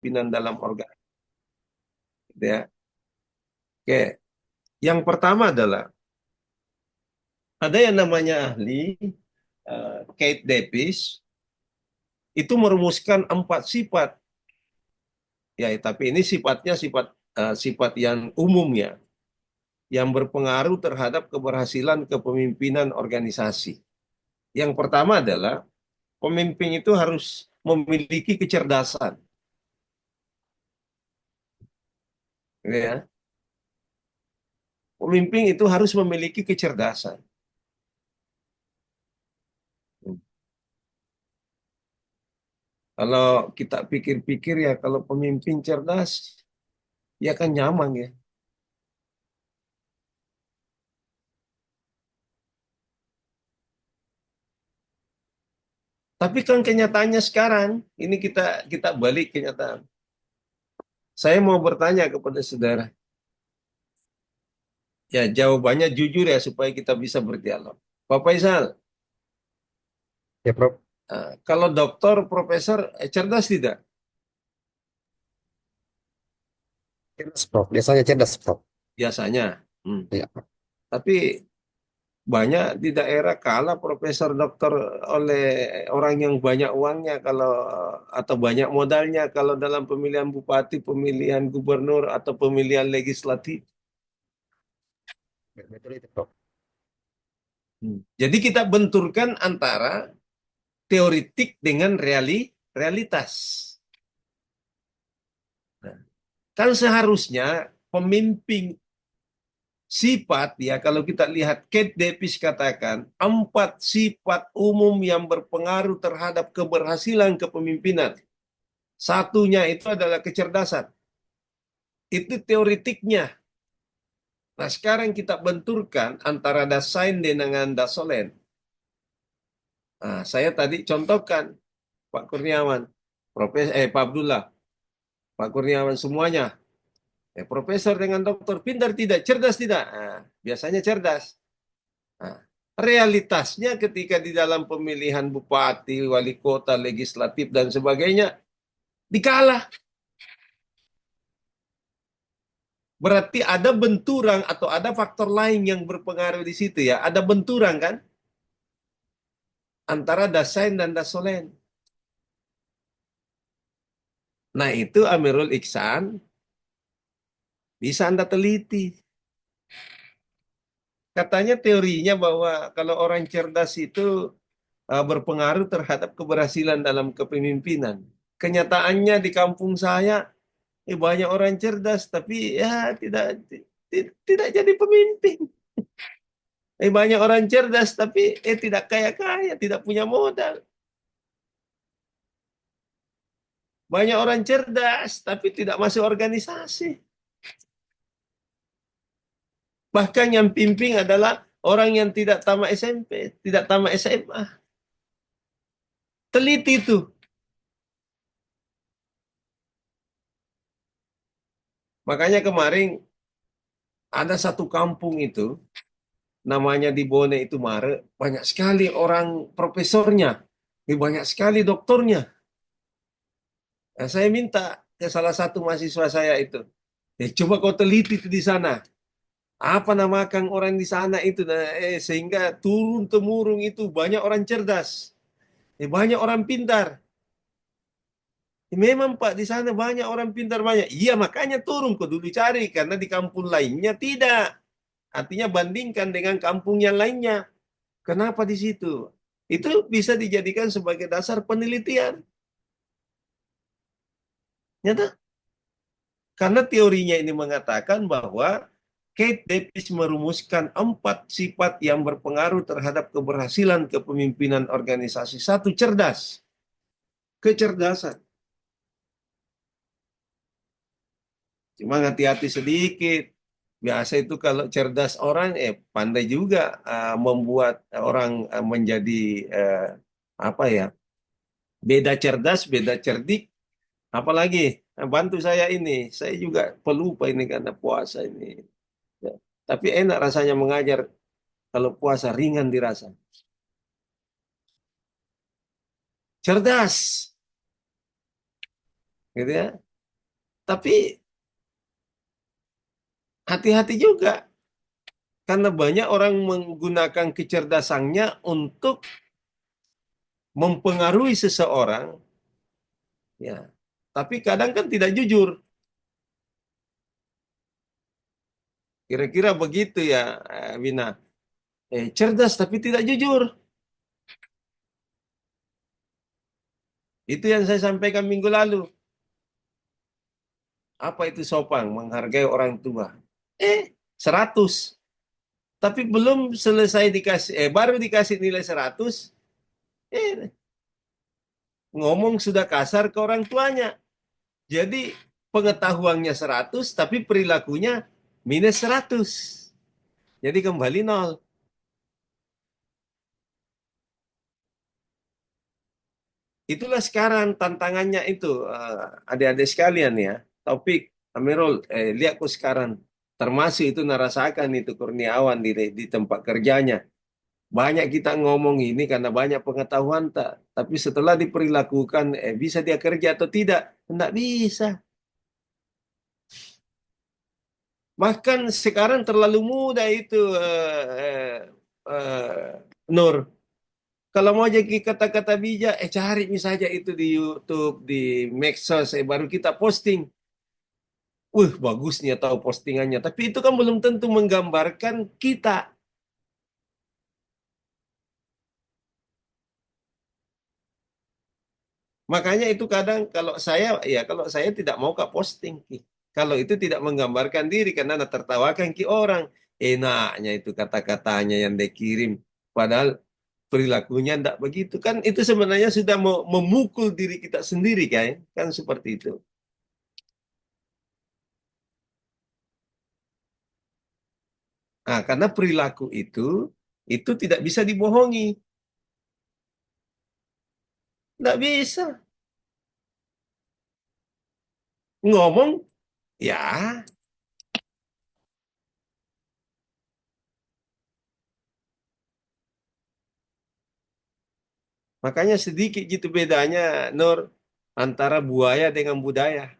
kepemimpinan dalam organisasi. Ya. Oke. Yang pertama adalah ada yang namanya ahli Kate Davis itu merumuskan 4 sifat. Ya, tapi ini sifatnya sifat yang umum ya, yang berpengaruh terhadap keberhasilan kepemimpinan organisasi. Yang pertama adalah pemimpin itu harus memiliki kecerdasan, ya. Pemimpin itu harus memiliki kecerdasan. Kalau kita pikir-pikir ya, kalau pemimpin cerdas, ya kan nyaman ya. Tapi kan kenyataannya sekarang, ini kita kita balik kenyataan. Saya mau bertanya kepada saudara, ya jawabannya jujur ya supaya kita bisa berdialog. Pak Faisal, Ya, Prof. kalau dokter, profesor, cerdas tidak? Cerdas, Prof. Biasanya cerdas, Prof. Biasanya. Hmm. Ya. Tapi banyak di daerah kalah profesor dokter oleh orang yang banyak uangnya kalau atau banyak modalnya kalau dalam pemilihan bupati, pemilihan gubernur atau pemilihan legislatif. Betul itu, Prof. Jadi kita benturkan antara teoritik dengan realitas. Nah, kan seharusnya pemimpin sifat ya kalau kita lihat Kate Davis katakan 4 sifat umum yang berpengaruh terhadap keberhasilan kepemimpinan. Satunya itu adalah kecerdasan. Itu teoritiknya. Nah, sekarang kita benturkan antara Dasein dengan Dasolen. Nah, saya tadi contohkan Pak Kurniawan, Pak Abdullah, Pak Kurniawan semuanya. Profesor dengan doktor, pintar tidak, cerdas tidak? Nah, biasanya cerdas. Nah, realitasnya ketika di dalam pemilihan bupati, wali kota, legislatif, dan sebagainya, dikalah. Berarti ada benturan atau ada faktor lain yang berpengaruh di situ ya. Ada benturan kan antara Dasein dan Dasolen. Nah itu Amirul Iksan bisa Anda teliti. Katanya teorinya bahwa kalau orang cerdas itu berpengaruh terhadap keberhasilan dalam kepemimpinan. Kenyataannya di kampung saya banyak orang cerdas tapi ya tidak jadi pemimpin. Banyak orang cerdas tapi tidak kaya-kaya, tidak punya modal. Banyak orang cerdas tapi tidak masuk organisasi. Bahkan yang pimpin adalah orang yang tidak tamat SMP, tidak tamat SMA. Teliti itu. Makanya kemarin ada satu kampung itu, namanya di Bone itu Mare, banyak sekali orang profesornya, banyak sekali doktornya. Nah, saya minta ke salah satu mahasiswa saya itu, coba kau teliti itu di sana. Apa nama kang orang di sana itu? Nah, sehingga turun temurun itu banyak orang cerdas, banyak orang pintar. Memang Pak di sana banyak orang pintar banyak. Iya makanya turun kau dulu cari karena di kampung lainnya tidak. Artinya bandingkan dengan kampung yang lainnya. Kenapa di situ? Itu bisa dijadikan sebagai dasar penelitian. Nyata. Karena teorinya ini mengatakan bahwa Kate Davis merumuskan 4 sifat yang berpengaruh terhadap keberhasilan kepemimpinan organisasi. Satu, cerdas. Kecerdasan. Cuma hati-hati sedikit. Biasa itu kalau cerdas orang, pandai juga membuat orang menjadi eh, apa ya, beda cerdas, beda cerdik. Apalagi bantu saya ini, saya juga pelupa ini karena puasa ini. Ya. Tapi enak rasanya mengajar kalau puasa ringan dirasa. Cerdas, gitu ya. Tapi hati-hati juga karena banyak orang menggunakan kecerdasannya untuk mempengaruhi seseorang, ya. Tapi kadang kan tidak jujur. Kira-kira begitu ya, Wina. Cerdas tapi tidak jujur. Itu yang saya sampaikan minggu lalu. Apa itu sopan? Menghargai orang tua. 100. Tapi belum selesai dikasih, baru dikasih nilai 100, eh, ngomong sudah kasar ke orang tuanya. Jadi pengetahuannya 100, tapi perilakunya minus 100. Jadi kembali nol. Itulah sekarang tantangannya itu, adik-adik sekalian ya. Topik, Amirul, lihatku sekarang. Termasuk itu narasakan itu Kurniawan di tempat kerjanya. Banyak kita ngomong ini karena banyak pengetahuan tak. Tapi setelah diperlakukan, bisa dia kerja atau tidak? Tidak bisa. Bahkan sekarang terlalu mudah itu, Nur. Kalau mau jadi kata-kata bijak, cari saja itu di YouTube, di Medsos, baru kita posting. Bagusnya tahu postingannya. Tapi itu kan belum tentu menggambarkan kita. Makanya itu kadang kalau saya tidak mau Kak posting, Ki. Kalau itu tidak menggambarkan diri karena tertawakan Ki orang. Enaknya itu kata-katanya yang dikirim. Padahal perilakunya tidak begitu. Kan itu sebenarnya sudah mau memukul diri kita sendiri kan? Kan seperti itu. Nah, karena perilaku itu tidak bisa dibohongi. Tidak bisa. Ngomong, ya. Makanya sedikit gitu bedanya, Nur, antara buaya dengan budaya.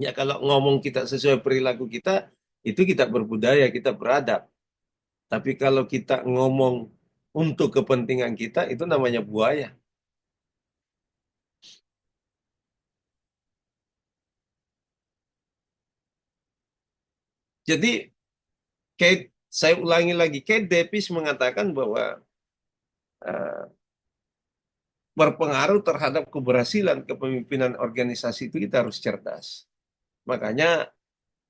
Ya kalau ngomong kita sesuai perilaku kita, itu kita berbudaya, kita beradab. Tapi kalau kita ngomong untuk kepentingan kita, itu namanya buaya. Jadi, Kate, saya ulangi lagi, Kate Davis mengatakan bahwa eh, berpengaruh terhadap keberhasilan kepemimpinan organisasi itu kita harus cerdas. Makanya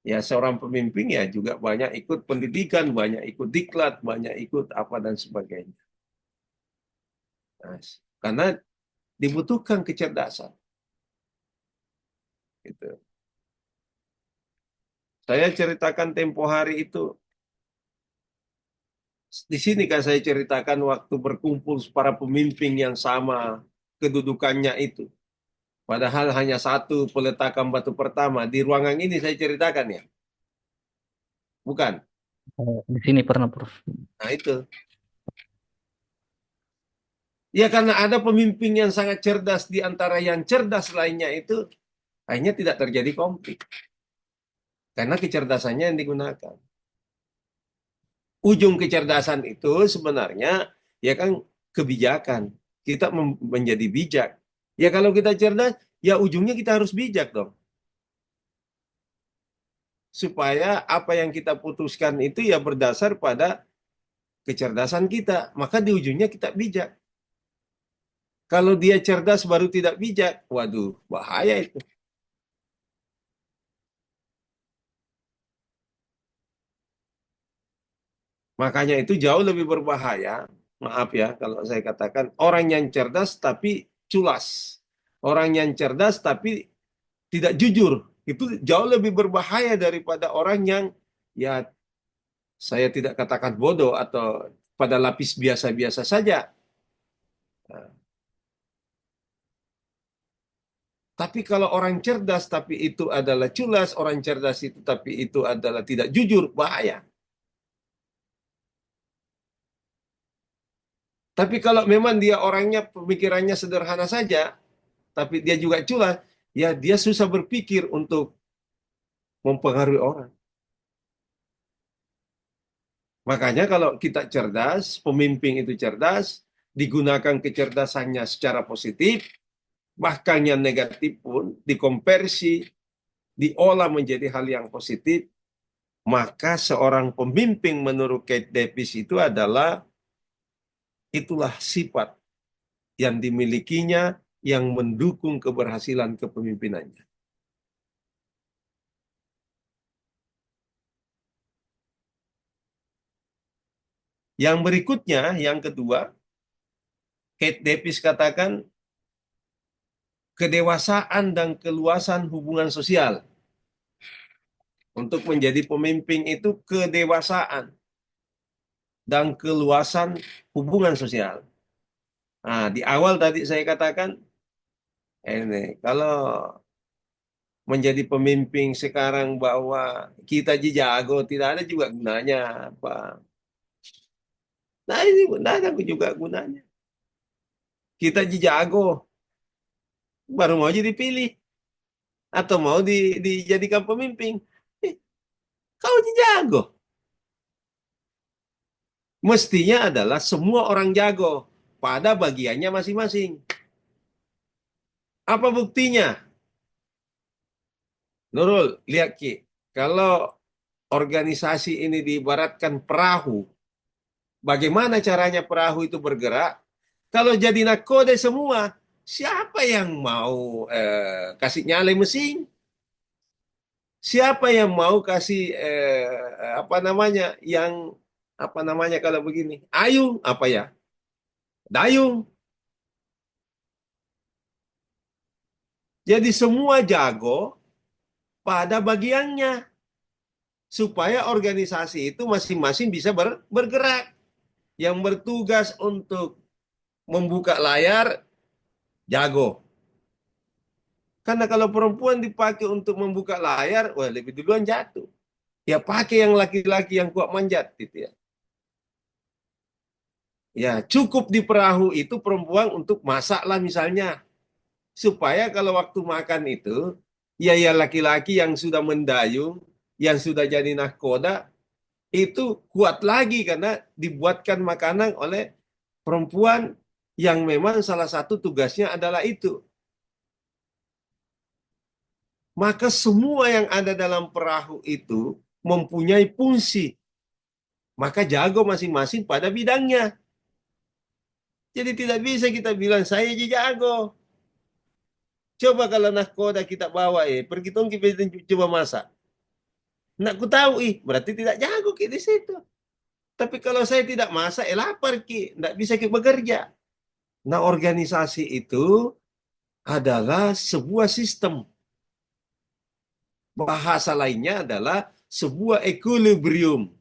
ya seorang pemimpin ya juga banyak ikut pendidikan, banyak ikut diklat, banyak ikut apa dan sebagainya. Nah, karena dibutuhkan kecerdasan. Gitu. Saya ceritakan tempo hari itu, di sini kan saya ceritakan waktu berkumpul para pemimpin yang sama kedudukannya itu. Padahal hanya satu peletakan batu pertama. Di ruangan ini saya ceritakan ya. Bukan. Di sini pernah, Prof. Nah itu. Ya karena ada pemimpin yang sangat cerdas di antara yang cerdas lainnya itu, akhirnya tidak terjadi konflik. Karena kecerdasannya yang digunakan. Ujung kecerdasan itu sebenarnya ya kan kebijakan. Kita menjadi bijak. Ya kalau kita cerdas, ya ujungnya kita harus bijak dong. Supaya apa yang kita putuskan itu ya berdasar pada kecerdasan kita. Maka di ujungnya kita bijak. Kalau dia cerdas baru tidak bijak, waduh, bahaya itu. Makanya itu jauh lebih berbahaya. Maaf ya kalau saya katakan orang yang cerdas tapi culas. Orang yang cerdas tapi tidak jujur. Itu jauh lebih berbahaya daripada orang yang ya saya tidak katakan bodoh atau pada lapis biasa-biasa saja. Nah, tapi kalau orang cerdas tapi itu adalah culas, orang cerdas itu tapi itu adalah tidak jujur, bahaya. Tapi kalau memang dia orangnya pemikirannya sederhana saja, tapi dia juga culas, ya dia susah berpikir untuk mempengaruhi orang. Makanya kalau kita cerdas, pemimpin itu cerdas, digunakan kecerdasannya secara positif, bahkan yang negatif pun dikonversi, diolah menjadi hal yang positif, maka seorang pemimpin menurut Kate Davis itu itulah sifat yang dimilikinya yang mendukung keberhasilan kepemimpinannya. Yang berikutnya, yang kedua, Kate Davis katakan kedewasaan dan keluasan hubungan sosial. Untuk menjadi pemimpin itu kedewasaan dan keluasan hubungan sosial. Nah, di awal tadi saya katakan, ini kalau menjadi pemimpin sekarang bahwa kita jago, tidak ada juga gunanya, Pak. Nah, ini tidak ada juga gunanya. Kita jago, baru mau jadi pilih atau mau dijadikan pemimpin. Eh, kau jago. Mestinya adalah semua orang jago pada bagiannya masing-masing. Apa buktinya? Nurul, lihat Ki, kalau organisasi ini diibaratkan perahu, bagaimana caranya perahu itu bergerak? Kalau jadi nakoda semua, siapa yang mau kasih nyala mesin? Siapa yang mau kasih apa namanya yang apa namanya kalau begini? Ayung apa ya? Dayung. Jadi semua jago pada bagiannya supaya organisasi itu masing-masing bisa bergerak. Yang bertugas untuk membuka layar jago. Karena kalau perempuan dipakai untuk membuka layar, wah lebih duluan jatuh. Ya pakai yang laki-laki yang kuat manjat gitu ya. Ya cukup di perahu itu perempuan untuk masaklah misalnya. Supaya kalau waktu makan itu, ya laki-laki yang sudah mendayung, yang sudah jadi nahkoda, itu kuat lagi karena dibuatkan makanan oleh perempuan yang memang salah satu tugasnya adalah itu. Maka semua yang ada dalam perahu itu mempunyai fungsi. Maka jago masing-masing pada bidangnya. Jadi tidak bisa kita bilang saya jago. Coba kalau nahkoda kita bawa pergi tong kita coba masak. Nggak ku tahu berarti tidak jago ki di situ. Tapi kalau saya tidak masak lapar ki, nggak bisa ki bekerja. Nah, organisasi itu adalah sebuah sistem. Bahasa lainnya adalah sebuah equilibrium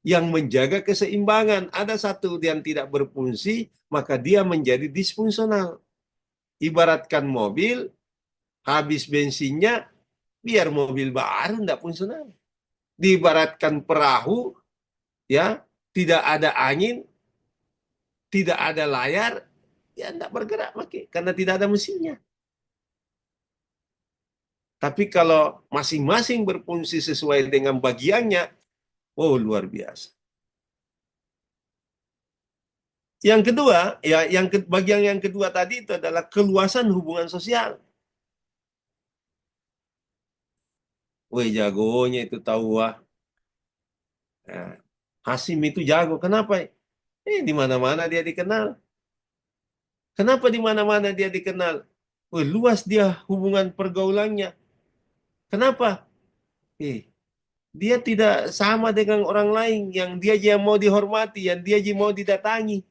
yang menjaga keseimbangan. Ada satu yang tidak berfungsi, maka dia menjadi disfungsional. Ibaratkan mobil, habis bensinnya, biar mobil baru tidak fungsional. Diibaratkan perahu, ya tidak ada angin, tidak ada layar, ya tidak bergerak karena tidak ada mesinnya. Tapi kalau masing-masing berfungsi sesuai dengan bagiannya, oh luar biasa. Yang kedua, ya bagian yang kedua tadi itu adalah keluasan hubungan sosial. Wih jagonya itu tahu wah. Nah, Hasim itu jago. Kenapa? Di mana-mana dia dikenal. Kenapa di mana-mana dia dikenal? Wih, luas dia hubungan pergaulannya. Kenapa? Eh, dia tidak sama dengan orang lain yang dia aja mau dihormati, yang dia aja mau didatangi.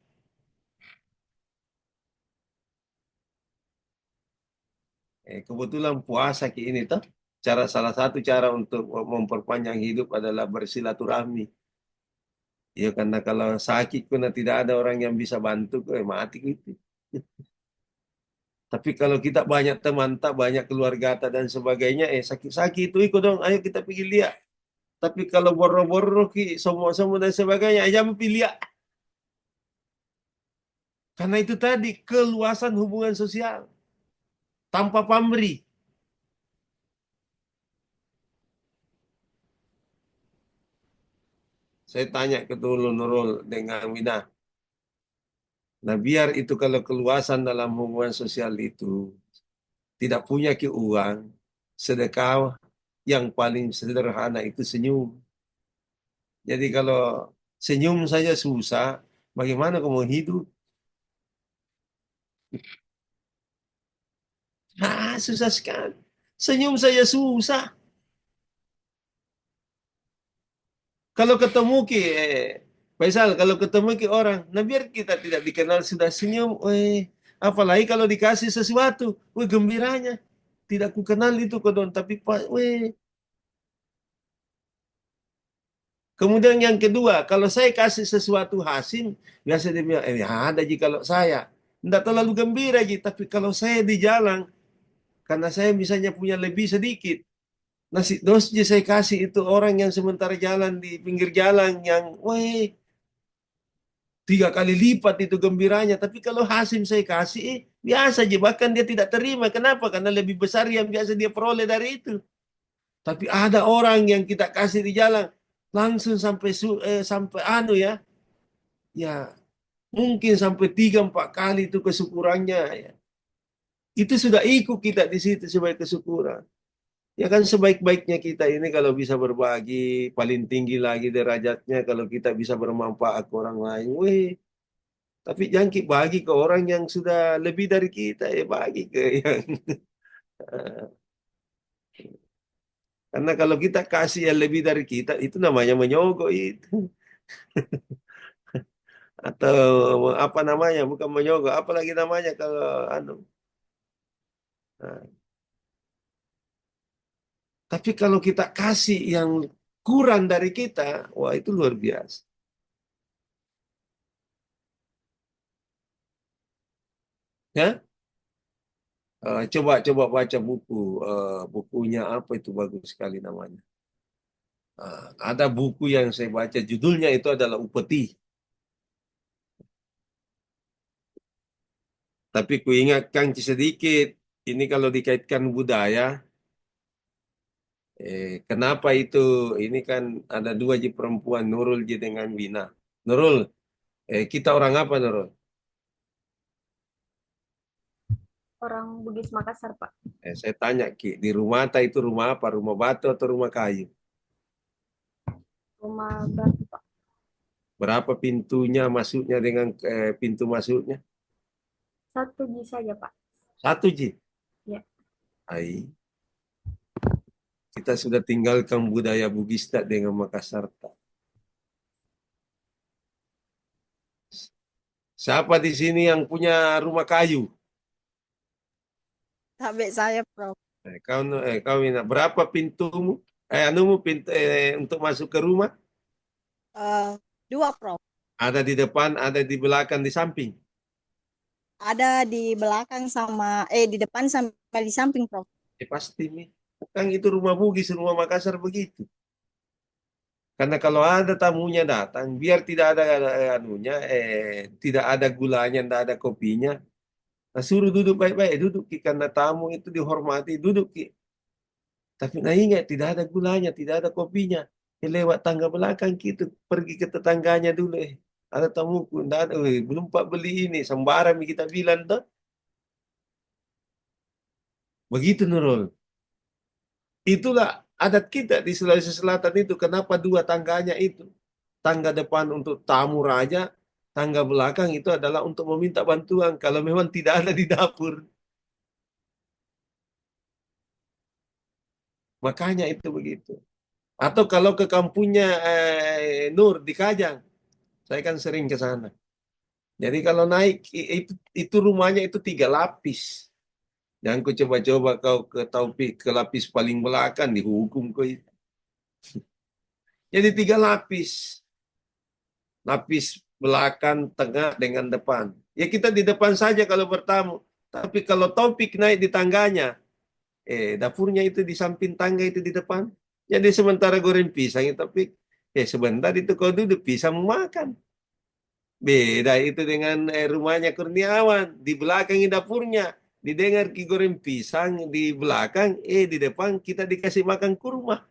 Kebetulan puasa ini tuh salah satu cara untuk memperpanjang hidup adalah bersilaturahmi. Ya karena kalau sakit pun tidak ada orang yang bisa bantu, mati gitu. Tapi kalau kita banyak teman, tak banyak keluarga tak dan sebagainya, sakit-sakit itu ikut dong, ayo kita pergi lihat. Tapi kalau boro-boro semua dan sebagainya, aja pilih ya. Karena itu tadi keluasan hubungan sosial. tanpa pamrih. Saya tanya ke Nurul dengan Wina. Nah, biar itu kalau keluasan dalam hubungan sosial itu tidak punya ke uang, sedekah yang paling sederhana itu senyum. Jadi kalau senyum saja susah, bagaimana kamu mau hidup? Susah sekali. Senyum saja susah. Kalau ketemu Faisal, kalau ketemu orang, nah biar kita tidak dikenal sudah senyum, apalagi kalau dikasih sesuatu, gembiranya. Tidak ku kenal itu kodon, tapi pak, Kemudian yang kedua, kalau saya kasih sesuatu hasil, biasa dia bilang, ada ji kalau saya. Tidak terlalu gembira ji, tapi kalau saya di jalan, karena saya misalnya punya lebih sedikit, nasi dos ji saya kasih itu orang yang sementara jalan di pinggir jalan yang, 3 kali lipat itu gembiranya. Tapi kalau hasil saya kasih, biasa aja. Bahkan dia tidak terima. Kenapa? Karena lebih besar yang biasa dia peroleh dari itu. Tapi ada orang yang kita kasih di jalan, langsung sampai anu ya, ya mungkin sampai 3-4 kali itu kesyukurannya. Ya. Itu sudah ikut kita di situ sebagai kesyukuran. Ya kan sebaik-baiknya kita ini kalau bisa berbagi, paling tinggi lagi derajatnya kalau kita bisa bermanfaat ke orang lain. Tapi jangan kita bagi ke orang yang sudah lebih dari kita, ya bagi ke yang karena kalau kita kasih yang lebih dari kita, itu namanya menyogok itu. Atau apa namanya, bukan menyogok, apalagi namanya kalau anu. Nah, tapi kalau kita kasih yang kurang dari kita, wah itu luar biasa. Ya, coba baca buku, bukunya apa itu bagus sekali namanya. Ada buku yang saya baca, judulnya itu adalah Upeti. Tapi ku ingatkan sedikit, ini kalau dikaitkan budaya, kenapa itu? Ini kan ada dua ji perempuan, Nurul ji dengan Bina. Nurul, kita orang apa Nurul? Orang Bugis Makassar, Pak. Saya tanya Ki, di rumah itu rumah apa? Rumah batu atau rumah kayu? Rumah batu, Pak. Berapa pintunya masuknya dengan pintu masuknya? 1 G saja, Pak. 1 ji. Ya. Ai, kita sudah tinggalkan budaya Bugis tak dengan Makassar tak. Siapa di sini yang punya rumah kayu? Tabe saya, Prof. Kau Mina, berapa pintumu? Anumu pintu untuk masuk ke rumah? 2, Prof. Ada di depan, ada di belakang, di samping. Ada di belakang di depan sama di samping, Prof. Pasti nih. Kan itu rumah Bugis, rumah Makassar begitu. Karena kalau ada tamunya datang, biar tidak ada anunya, tidak ada gulanya, tidak ada kopinya. Nah, suruh duduk baik-baik, duduk Ki. Karena tamu itu dihormati, duduk Ki. Tapi nah ingat, tidak ada gulanya, tidak ada kopinya. Lewat tangga belakang kita pergi ke tetangganya dulu. Ada tamuku, ndak ada, belum Pak beli ini, sembarang kita bilang tuh. Begitu Nurul. Itulah adat kita di Sulawesi Selatan itu. Kenapa 2 tangganya itu? Tangga depan untuk tamu raja, tangga belakang itu adalah untuk meminta bantuan kalau memang tidak ada di dapur. Makanya itu begitu. Atau kalau ke kampungnya Nur di Kajang, saya kan sering ke sana. Jadi kalau naik itu rumahnya itu 3 lapis. Jangan kau coba-coba kau ke Taufik ke lapis paling belakang dihukum kau itu. Jadi 3 lapis. Lapis belakang, tengah, dengan depan. Ya kita di depan saja kalau bertamu. Tapi kalau Taufik naik di tangganya, dapurnya itu di samping tangga itu di depan. Jadi sementara goreng pisang, tapi sebentar itu kau duduk pisang makan. Beda itu dengan rumahnya Kurniawan. Di belakang dapurnya. Didengar Ki goreng pisang di belakang, di depan kita dikasih makan kurma.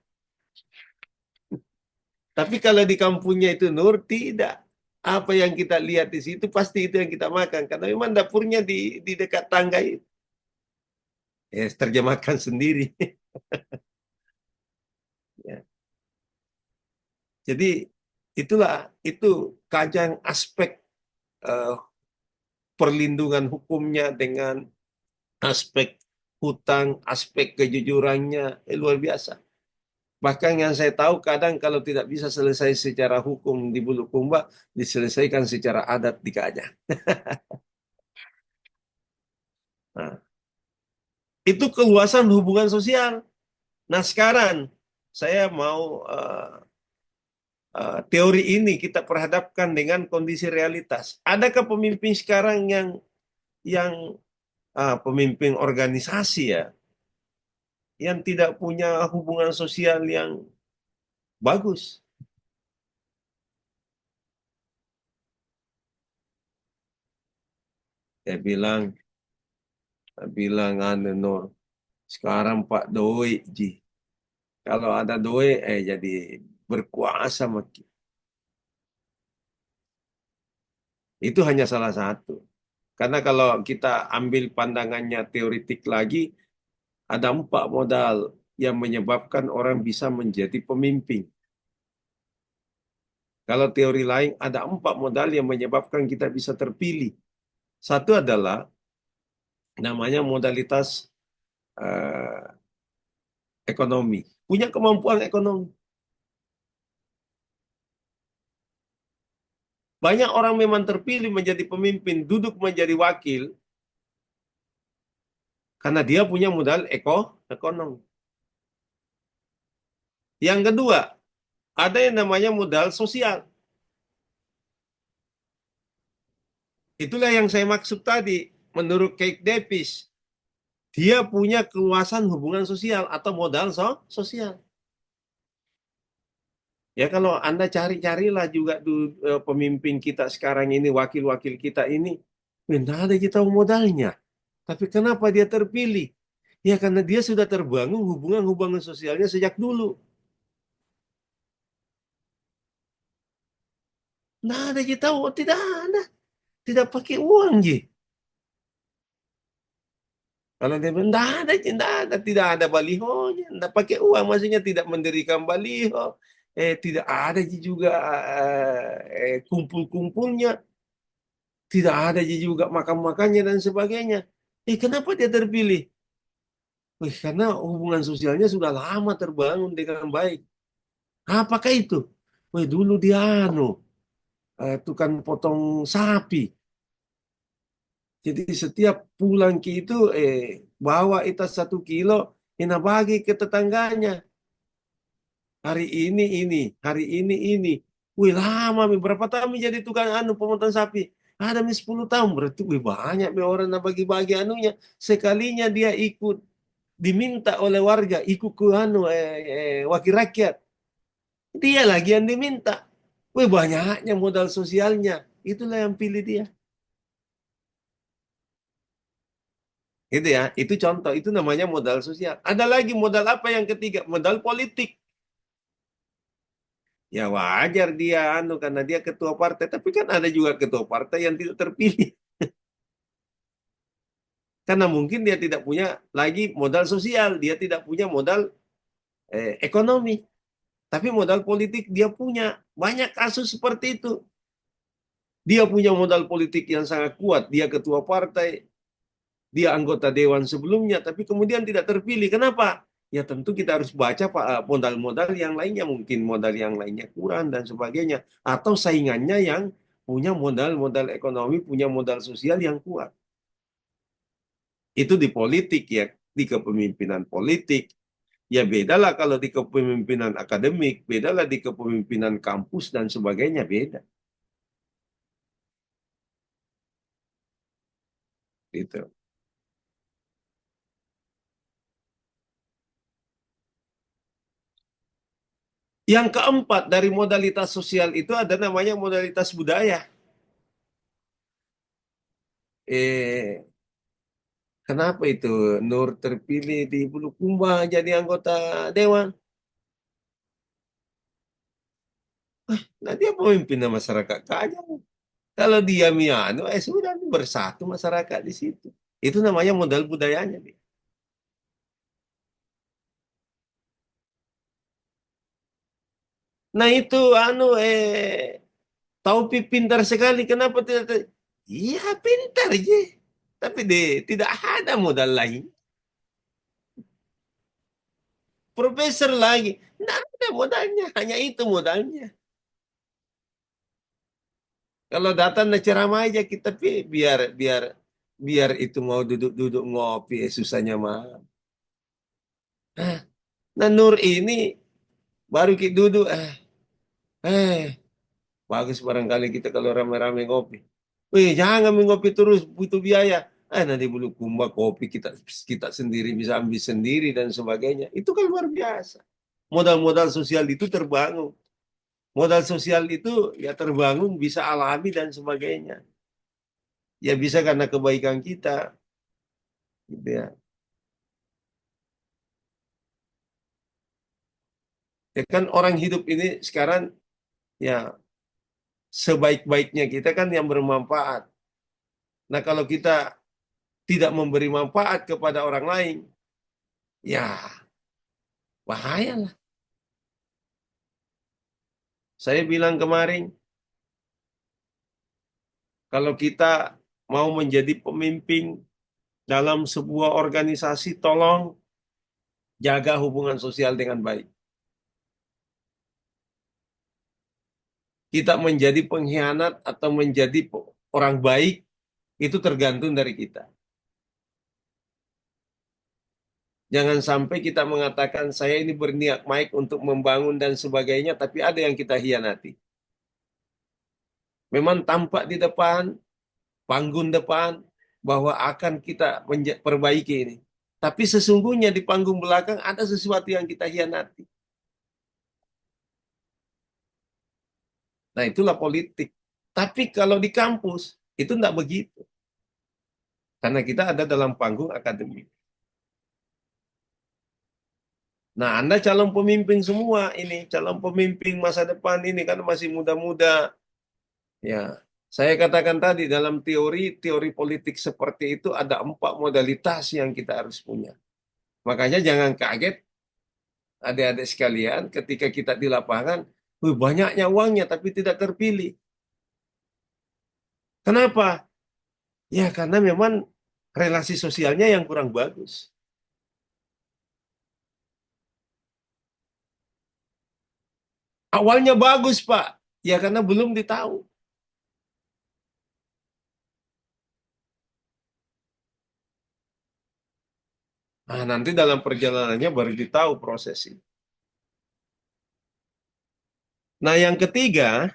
Tapi kalau di kampungnya itu Nur, tidak. Apa yang kita lihat di situ pasti itu yang kita makan. Karena memang dapurnya di dekat tangga itu. Terjemahkan sendiri. Ya. Jadi itu kajang aspek eh, perlindungan hukumnya dengan aspek hutang, aspek kejujurannya luar biasa. Bahkan yang saya tahu kadang kalau tidak bisa selesai secara hukum di Bulukumba, diselesaikan secara adat di Kajang. Nah, itu keluasan hubungan sosial. Nah sekarang saya mau teori ini kita perhadapkan dengan kondisi realitas. Adakah pemimpin sekarang yang pemimpin organisasi ya, yang tidak punya hubungan sosial yang bagus? Saya bilang Nur, sekarang Pak Doi Ji, kalau ada Doi jadi berkuasa makin. Itu hanya salah satu. Karena kalau kita ambil pandangannya teoritik lagi, ada 4 modal yang menyebabkan orang bisa menjadi pemimpin. Kalau teori lain, ada 4 modal yang menyebabkan kita bisa terpilih. Satu adalah namanya modalitas eh, ekonomi. Punya kemampuan ekonomi. Banyak orang memang terpilih menjadi pemimpin, duduk menjadi wakil, karena dia punya modal ekonomi. Yang kedua, ada yang namanya modal sosial. Itulah yang saya maksud tadi. Menurut Keith Davis, dia punya keluasan hubungan sosial atau modal sosial. Ya kalau Anda cari-carilah juga pemimpin kita sekarang ini, wakil-wakil kita ini, tidak ada kita modalnya. Tapi kenapa dia terpilih? Ya karena dia sudah terbangun hubungan-hubungan sosialnya sejak dulu. Nah ada kita tahu, tidak ada. Tidak pakai uang, Ji. Kalau dia bilang, tidak ada balihonya, tidak pakai uang, maksudnya tidak mendirikan baliho, tidak ada juga kumpul-kumpulnya, tidak ada juga makan-makannya dan sebagainya. Kenapa dia terpilih? Karena hubungan sosialnya sudah lama terbangun dengan baik. Apakah itu? Dulu dia tukang potong sapi. Jadi setiap pulang ke itu, bawa itu 1 kilo, bagi ke tetangganya. Hari ini, hari ini. Lama, berapa tahun jadi tukang pemotong sapi? Ada 10 tahun, berarti banyak orang yang bagi-bagi anunya. Sekalinya dia ikut, diminta oleh warga, ikut ke wakil rakyat. Dia lagi yang diminta. Banyaknya modal sosialnya. Itulah yang pilih dia. Gitu ya, itu contoh, itu namanya modal sosial. Ada lagi modal apa yang ketiga? Modal politik. Ya wajar dia karena dia ketua partai, tapi kan ada juga ketua partai yang tidak terpilih. Karena mungkin dia tidak punya lagi modal sosial, dia tidak punya modal ekonomi. Tapi modal politik dia punya. Banyak kasus seperti itu. Dia punya modal politik yang sangat kuat, dia ketua partai, dia anggota dewan sebelumnya, tapi kemudian tidak terpilih. Kenapa? Ya tentu kita harus baca modal-modal yang lainnya, mungkin modal yang lainnya kurang dan sebagainya. Atau saingannya yang punya modal-modal ekonomi, punya modal sosial yang kuat. Itu di politik ya, di kepemimpinan politik. Ya bedalah kalau di kepemimpinan akademik, bedalah di kepemimpinan kampus dan sebagainya, beda. Gitu. Yang keempat dari modalitas sosial itu ada namanya modalitas budaya. Kenapa itu Nur terpilih di Bulukumba jadi anggota dewan? Nah dia pemimpin masyarakat kaya. Kalau dia miano, sudah bersatu masyarakat di situ. Itu namanya modal budayanya. Dia. Nah itu Taupi pintar sekali. Kenapa tidak? Iya pintar je. Tapi tidak ada modal lain. Profesor lagi. Tidak ada modalnya. Hanya itu modalnya. Kalau datang na ceramah aja kita biar biar biar itu mau duduk-duduk ngopi susahnya mah. Nah Nur ini baru kita duduk eh bagus barangkali kita kalau rame-rame ngopi. Wih, jangan ngopi terus, butuh biaya. Nanti bulu kumba kopi kita kita sendiri bisa ambil sendiri dan sebagainya. Itu kan luar biasa. Modal-modal sosial itu terbangun. Modal sosial itu ya terbangun bisa alami dan sebagainya. Ya bisa karena kebaikan kita, gitu ya. Ya kan orang hidup ini sekarang ya sebaik-baiknya kita kan yang bermanfaat. Nah kalau kita tidak memberi manfaat kepada orang lain, ya bahaya. Saya bilang kemarin, kalau kita mau menjadi pemimpin dalam sebuah organisasi, tolong jaga hubungan sosial dengan baik. Kita menjadi pengkhianat atau menjadi orang baik, itu tergantung dari kita. Jangan sampai kita mengatakan saya ini berniat baik untuk membangun dan sebagainya, tapi ada yang kita hianati. Memang tampak di depan, panggung depan, bahwa akan kita perbaiki ini. Tapi sesungguhnya di panggung belakang ada sesuatu yang kita hianati. Nah itulah politik. Tapi kalau di kampus, itu tidak begitu. Karena kita ada dalam panggung akademik. Nah, Anda calon pemimpin semua ini, calon pemimpin masa depan ini kan masih muda-muda. Ya, saya katakan tadi dalam teori politik seperti itu ada 4 modalitas yang kita harus punya. Makanya jangan kaget adik-adik sekalian ketika kita di lapangan, banyaknya uangnya tapi tidak terpilih. Kenapa? Ya karena memang relasi sosialnya yang kurang bagus. Awalnya bagus, Pak. Ya karena belum ditahu. Nah, nanti dalam perjalanannya baru ditahu proses ini. Nah, yang ketiga,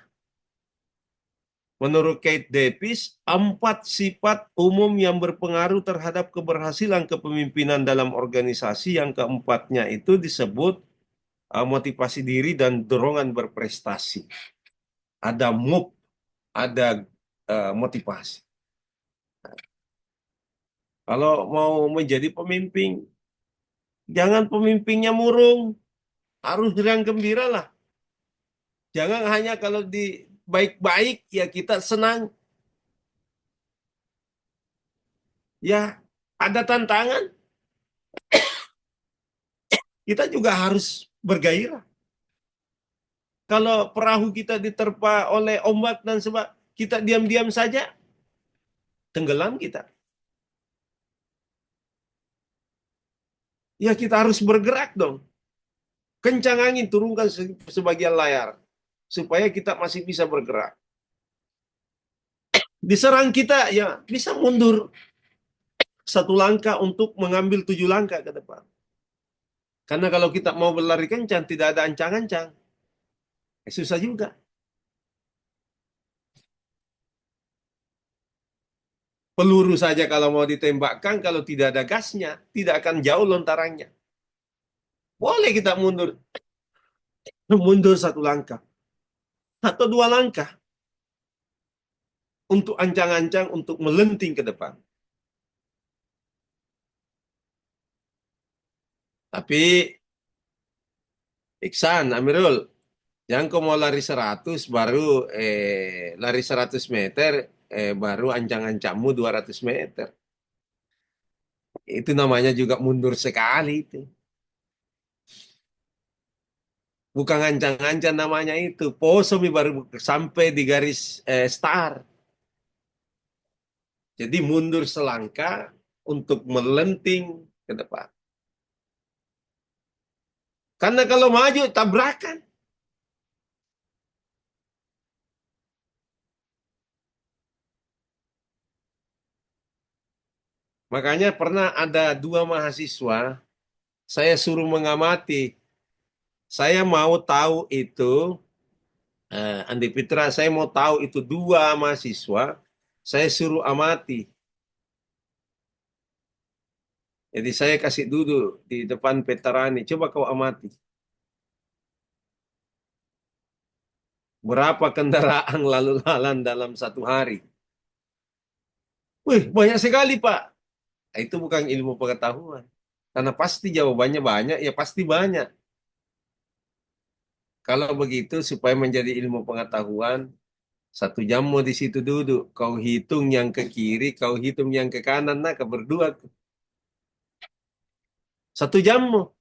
menurut Kate Davis, 4 sifat umum yang berpengaruh terhadap keberhasilan kepemimpinan dalam organisasi. Yang keempatnya itu disebut motivasi diri dan dorongan berprestasi. Ada MOP, ada motivasi. Kalau mau menjadi pemimpin, jangan pemimpinnya murung, harus riang gembira lah. Jangan hanya kalau di baik-baik ya kita senang. Ya ada tantangan, kita juga harus bergairah. Kalau perahu kita diterpa oleh ombak dan sebab kita diam-diam saja, tenggelam kita. Ya kita harus bergerak dong. Kencang angin, turunkan sebagian layar. Supaya kita masih bisa bergerak. Diserang kita, ya bisa mundur 1 langkah untuk mengambil 7 langkah ke depan. Karena kalau kita mau berlari kencang, tidak ada ancang-ancang. Susah juga. Peluru saja kalau mau ditembakkan, kalau tidak ada gasnya, tidak akan jauh lontarannya. Boleh kita mundur. Mundur 1 langkah. Atau 2 langkah. Untuk ancang-ancang, untuk melenting ke depan. Tapi Iksan, Amirul, yang kau mau lari 100 baru lari 100 meter baru ancang-ancangmu 200 meter. Itu namanya juga mundur sekali itu. Bukan ancang-ancang namanya itu. Posomi baru sampai di garis start. Jadi mundur selangkah untuk melenting ke depan. Karena kalau maju tabrakan. Makanya pernah ada 2 mahasiswa, saya suruh mengamati. Saya mau tahu itu, Andi Fitra, saya mau tahu itu 2 mahasiswa, saya suruh amati. Jadi saya kasih duduk di depan veterani, coba kau amati. Berapa kendaraan lalu lalang dalam 1 hari? Wih, banyak sekali, Pak. Itu bukan ilmu pengetahuan. Karena pasti jawabannya banyak, ya pasti banyak. Kalau begitu, supaya menjadi ilmu pengetahuan, 1 jam mau di situ duduk. Kau hitung yang ke kiri, kau hitung yang ke kanan, nah, kau berdua. 1 jam mau.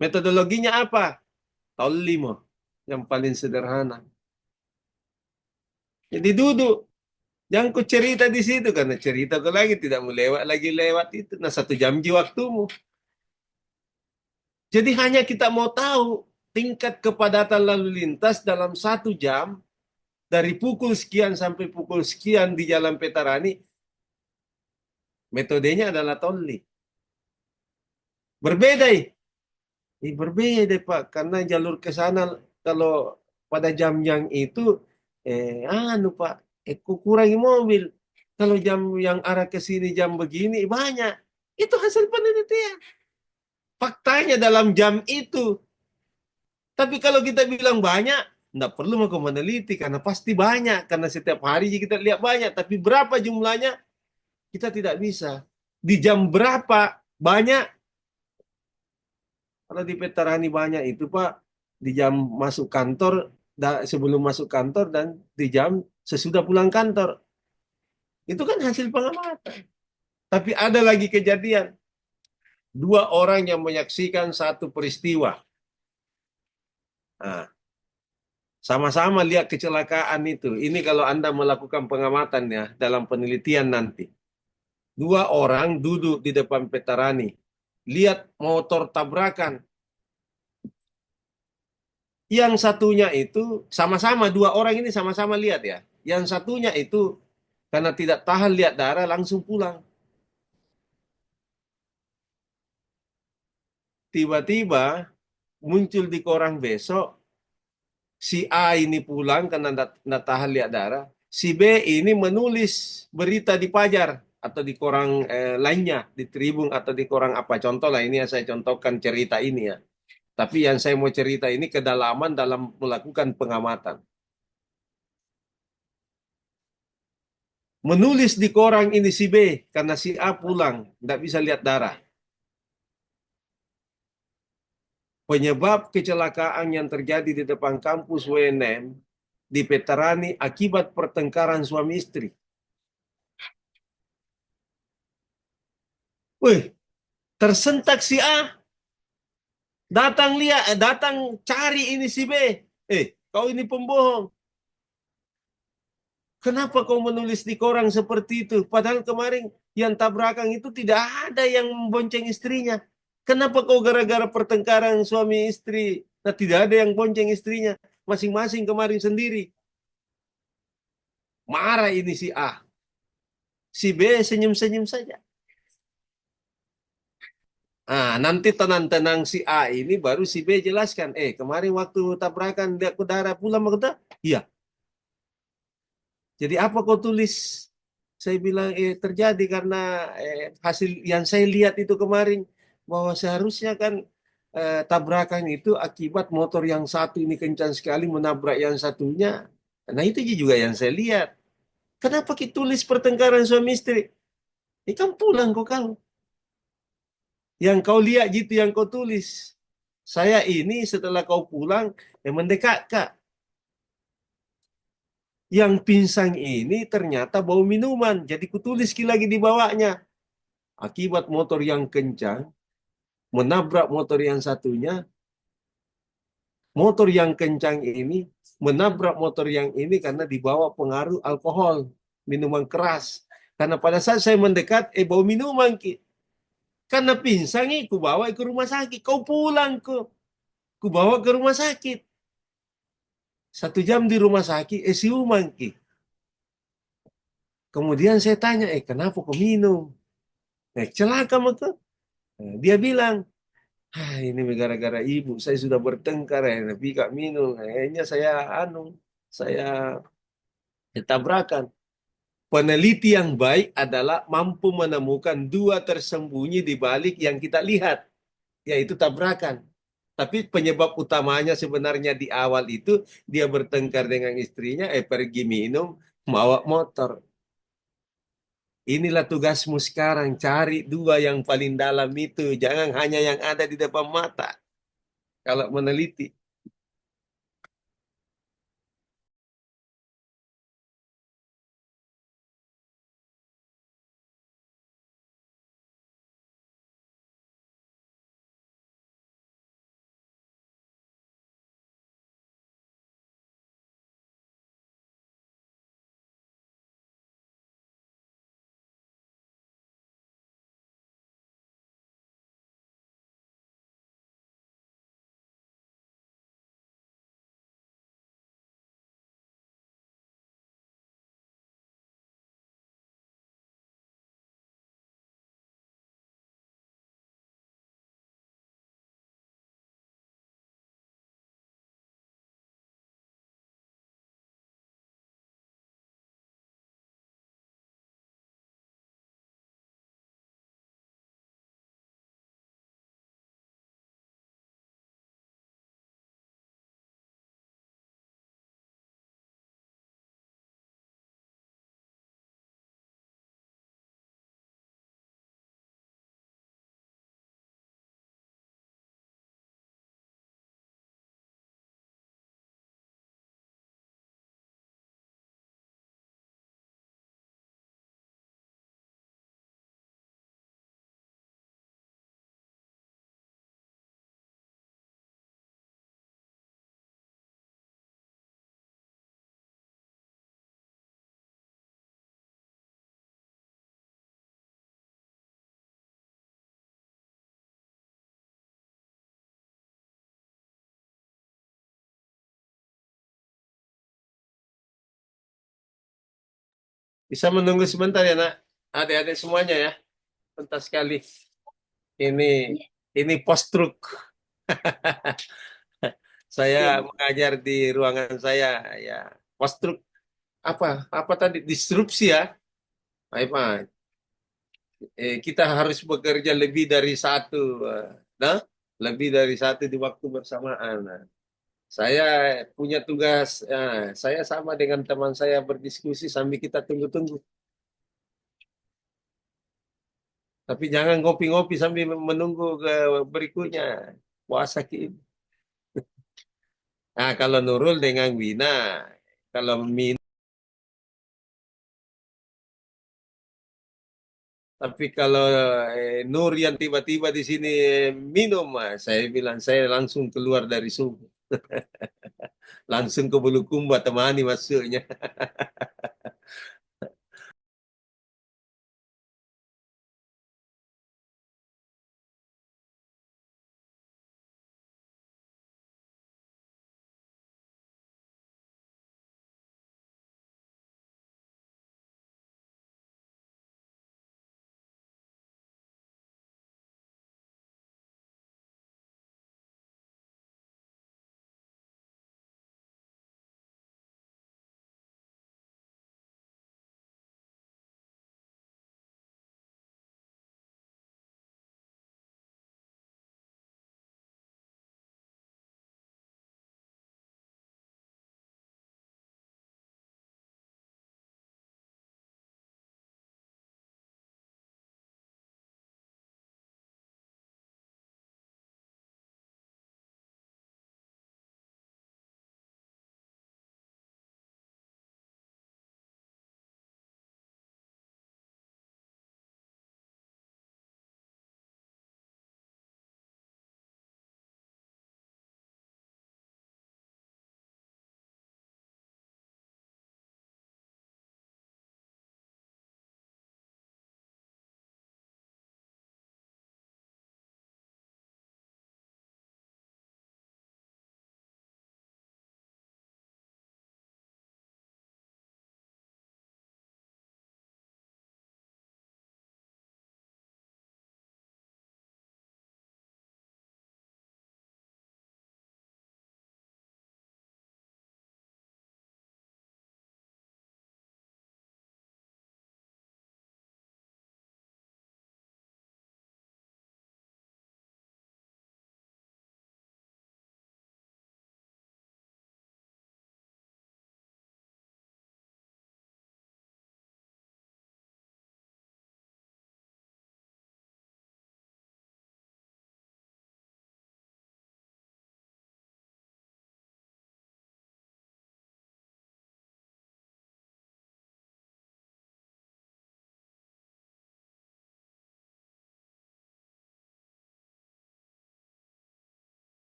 Metodologinya apa? Tauli mau. Yang paling sederhana. Jadi duduk. Yang ku cerita di situ, karena cerita ku lagi tidak mau lewat lagi lewat itu. Nah, 1 jam waktumu. Jadi hanya kita mau tahu tingkat kepadatan lalu lintas dalam 1 jam dari pukul sekian sampai pukul sekian di Jalan Petarani. Metodenya adalah tolli. Berbeda, berbeda Pak, karena jalur ke sana kalau pada jam yang itu, Pak, kurangi mobil. Kalau jam yang arah ke sini jam begini banyak. Itu hasil penelitian. Faktanya dalam jam itu. Tapi kalau kita bilang banyak, enggak perlu mau meneliti karena pasti banyak. Karena setiap hari kita lihat banyak. Tapi berapa jumlahnya, kita tidak bisa. Di jam berapa banyak? Kalau di Veterani banyak itu, Pak, di jam masuk kantor, sebelum masuk kantor, dan di jam sesudah pulang kantor. Itu kan hasil pengamatan. Tapi ada lagi kejadian. 2 orang yang menyaksikan satu peristiwa. Nah, sama-sama lihat kecelakaan itu. Ini kalau Anda melakukan pengamatan ya, dalam penelitian nanti. 2 orang duduk di depan Veterani. Lihat motor tabrakan. Yang satunya itu sama-sama, 2 orang ini sama-sama lihat ya. Yang satunya itu karena tidak tahan lihat darah langsung pulang. Tiba-tiba muncul di koran besok, si A ini pulang karena tidak tahan lihat darah. Si B ini menulis berita di Pajar atau di koran lainnya, di Tribun atau di koran apa. Contoh lah, ini yang saya contohkan cerita ini ya. Tapi yang saya mau cerita ini kedalaman dalam melakukan pengamatan. Menulis di koran ini si B, karena si A pulang, tidak bisa lihat darah. Penyebab kecelakaan yang terjadi di depan kampus WNM di Veterani akibat pertengkaran suami istri. Wih, tersentak si A. Datang cari ini si B. Kau ini pembohong. Kenapa kau menulis di koran seperti itu? Padahal kemarin yang tabrakan itu tidak ada yang membonceng istrinya. Kenapa kau gara-gara pertengkaran suami istri, nah, tidak ada yang bonceng istrinya? Masing-masing kemarin sendiri. Marah ini si A. Si B senyum-senyum saja. Nanti tenang-tenang si A ini baru si B jelaskan. Kemarin waktu tabrakan dia ke darah pulang ke. Iya. Jadi apa kau tulis? Saya bilang terjadi karena hasil yang saya lihat itu kemarin, bahwa seharusnya kan tabrakan itu akibat motor yang satu ini kencang sekali menabrak yang satunya. Nah itu juga yang saya lihat. Kenapa kita tulis pertengkaran suami istri? Kan pulang kok kamu. Yang kau lihat gitu yang kau tulis. Saya ini setelah kau pulang, mendekat, Kak. Yang pingsan ini ternyata bau minuman. Jadi kutulis lagi di bawahnya. Akibat motor yang kencang, menabrak motor yang satunya, motor yang kencang ini menabrak motor yang ini karena dibawa pengaruh alkohol, minuman keras. Karena pada saat saya mendekat, bau minuman, Ki. Karena pingsan, ku bawa ke rumah sakit. Kau pulang, ku bawa ke rumah sakit. 1 jam di rumah sakit, siuman, Ki. Kemudian saya tanya, kenapa kau minum? Celaka maka. Dia bilang, ini gara-gara ibu, saya sudah bertengkar, tapi gak minum. Akhirnya saya tabrakan. Peneliti yang baik adalah mampu menemukan dua tersembunyi di balik yang kita lihat, yaitu tabrakan. Tapi penyebab utamanya sebenarnya di awal itu dia bertengkar dengan istrinya, pergi minum, bawa motor. Inilah tugasmu sekarang, cari dua yang paling dalam itu, jangan hanya yang ada di depan mata. Kalau meneliti. Bisa menunggu sebentar ya, nak. Adik-adik semuanya ya. Bentar sekali. Ini ini post truck. Saya mengajar di ruangan saya ya. Post truck apa? Apa tadi disrupsi ya? Baik, Pak. Kita harus bekerja lebih dari satu, nah, lebih dari satu di waktu bersamaan. Nah, saya punya tugas, saya sama dengan teman saya berdiskusi sambil kita tunggu-tunggu. Tapi jangan ngopi-ngopi sambil menunggu ke berikutnya. Puasa kita. Nah, kalau Nurul dengan Wina, kalau tapi kalau Nur yang tiba-tiba di sini minum, saya bilang saya langsung keluar dari subuh. Langsung ke Bulukumba temani masuknya.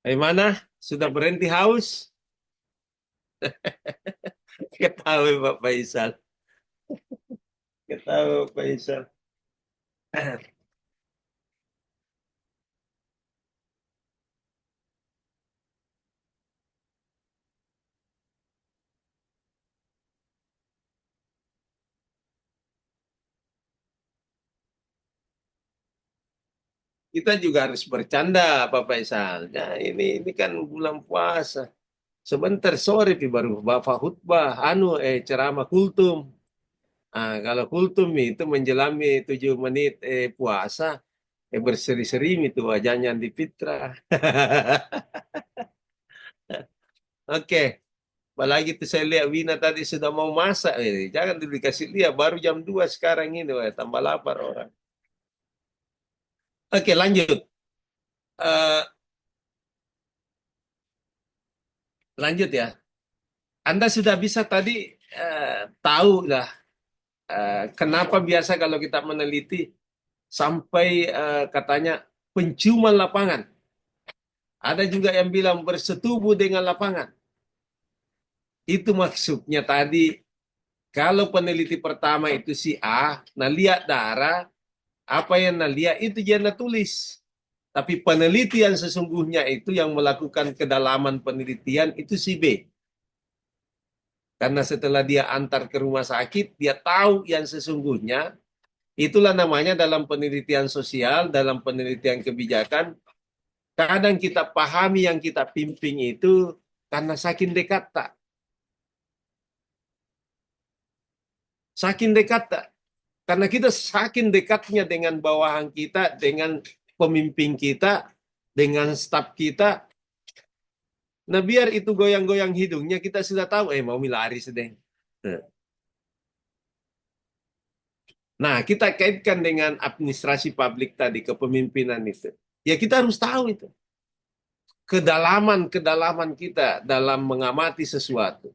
Bagaimana? Sudah berhenti haus? Ketahui Pak Faisal. Ketahui Pak Faisal. Kita juga harus bercanda Pak Faisal. Ya, ini kan bulan puasa. Sebentar sore baru Bapak khutbah, ceramah kultum. Kalau kultum itu menjelami 7 menit puasa, berseri-seri itu wajahnya di fitrah. Oke, apalagi itu saya lihat Wina tadi sudah mau masak. Jangan dulu dikasih lihat, baru jam 2 sekarang ini, wah, tambah lapar orang. Oke, lanjut. Eh, lanjut ya. Anda sudah bisa tadi tahu lah kenapa biasa kalau kita meneliti sampai katanya penciuman lapangan. Ada juga yang bilang bersetubuh dengan lapangan. Itu maksudnya tadi, kalau peneliti pertama itu si A, nah lihat darah, apa yang nah lihat itu jangan tulis. Tapi peneliti yang sesungguhnya itu yang melakukan kedalaman penelitian itu si B. Karena setelah dia antar ke rumah sakit, dia tahu yang sesungguhnya. Itulah namanya dalam penelitian sosial, dalam penelitian kebijakan, kadang kita pahami yang kita pimpin itu karena saking dekat tak. Saking dekat tak. Karena kita saking dekatnya dengan bawahan kita, dengan pemimpin kita, dengan staf kita. Nah biar itu goyang-goyang hidungnya, kita sudah tahu, mau milari sedang. Nah, kita kaitkan dengan administrasi publik tadi, kepemimpinan itu. Ya kita harus tahu itu. Kedalaman-kedalaman kita dalam mengamati sesuatu.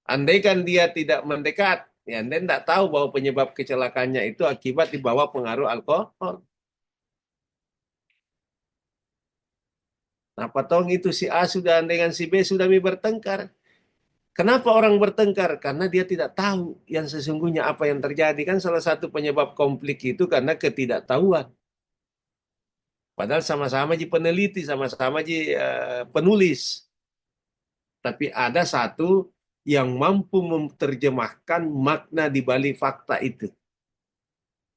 Andaikan dia tidak mendekat, ya Anda tidak tahu bahwa penyebab kecelakaannya itu akibat di bawah pengaruh alkohol. Nah, potong itu si A sudah dengan si B sudah bertengkar. Kenapa orang bertengkar? Karena dia tidak tahu yang sesungguhnya apa yang terjadi. Kan salah satu penyebab konflik itu karena ketidaktahuan. Padahal sama-sama ji peneliti, sama-sama ji penulis. Tapi ada satu yang mampu menerjemahkan makna di balik fakta itu.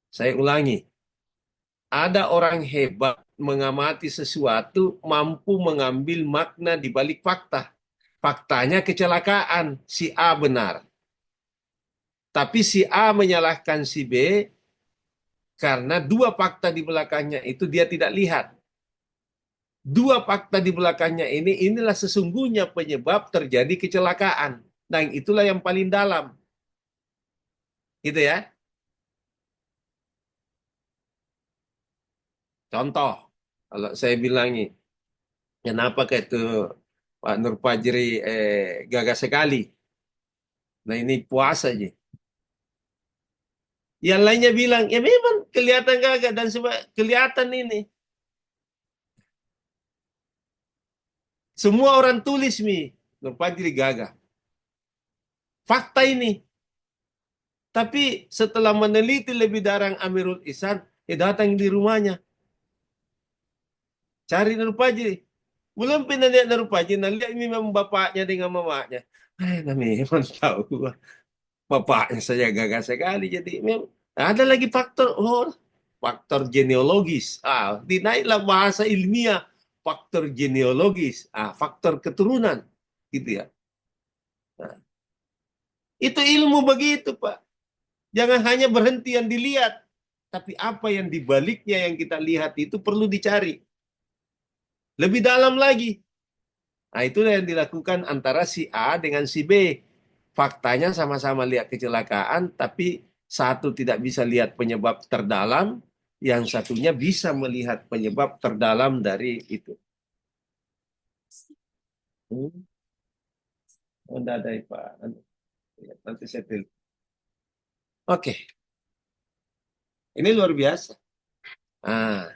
Saya ulangi. Ada orang hebat mengamati sesuatu, mampu mengambil makna di balik fakta. Faktanya kecelakaan, si A benar. Tapi si A menyalahkan si B karena dua fakta di belakangnya itu dia tidak lihat. Dua fakta di belakangnya inilah sesungguhnya penyebab terjadi kecelakaan. Dan itulah yang paling dalam. Gitu ya. Contoh, kalau saya bilangi, kenapa kayak itu Pak Nur Fajri gagah sekali. Nah ini puasa aja. Yang lainnya bilang, ya memang kelihatan gagah dan kelihatan ini. Semua orang tulis Nur Fajri gagah. Fakta ini. Tapi setelah meneliti lebih dalam Amirul Ihsan, datang di rumahnya. Cari Nur Fajri. Belum pernah lihat Nur Fajri, lihat memang bapaknya dengan mamanya. Memang tahu. Bapaknya saja gagah sekali. Jadi memang ada lagi faktor, faktor genealogis. Dinaiklah bahasa ilmiah, faktor genealogis, faktor keturunan, gitu ya. Nah, itu ilmu begitu, Pak. Jangan hanya berhenti yang dilihat, tapi apa yang dibaliknya yang kita lihat itu perlu dicari. Lebih dalam lagi. Nah, itulah yang dilakukan antara si A dengan si B. Faktanya sama-sama lihat kecelakaan, tapi satu tidak bisa lihat penyebab terdalam, yang satunya bisa melihat penyebab terdalam dari itu. Udah ada Pak. Nanti saya pilih. Oke. Ini luar biasa. Nah,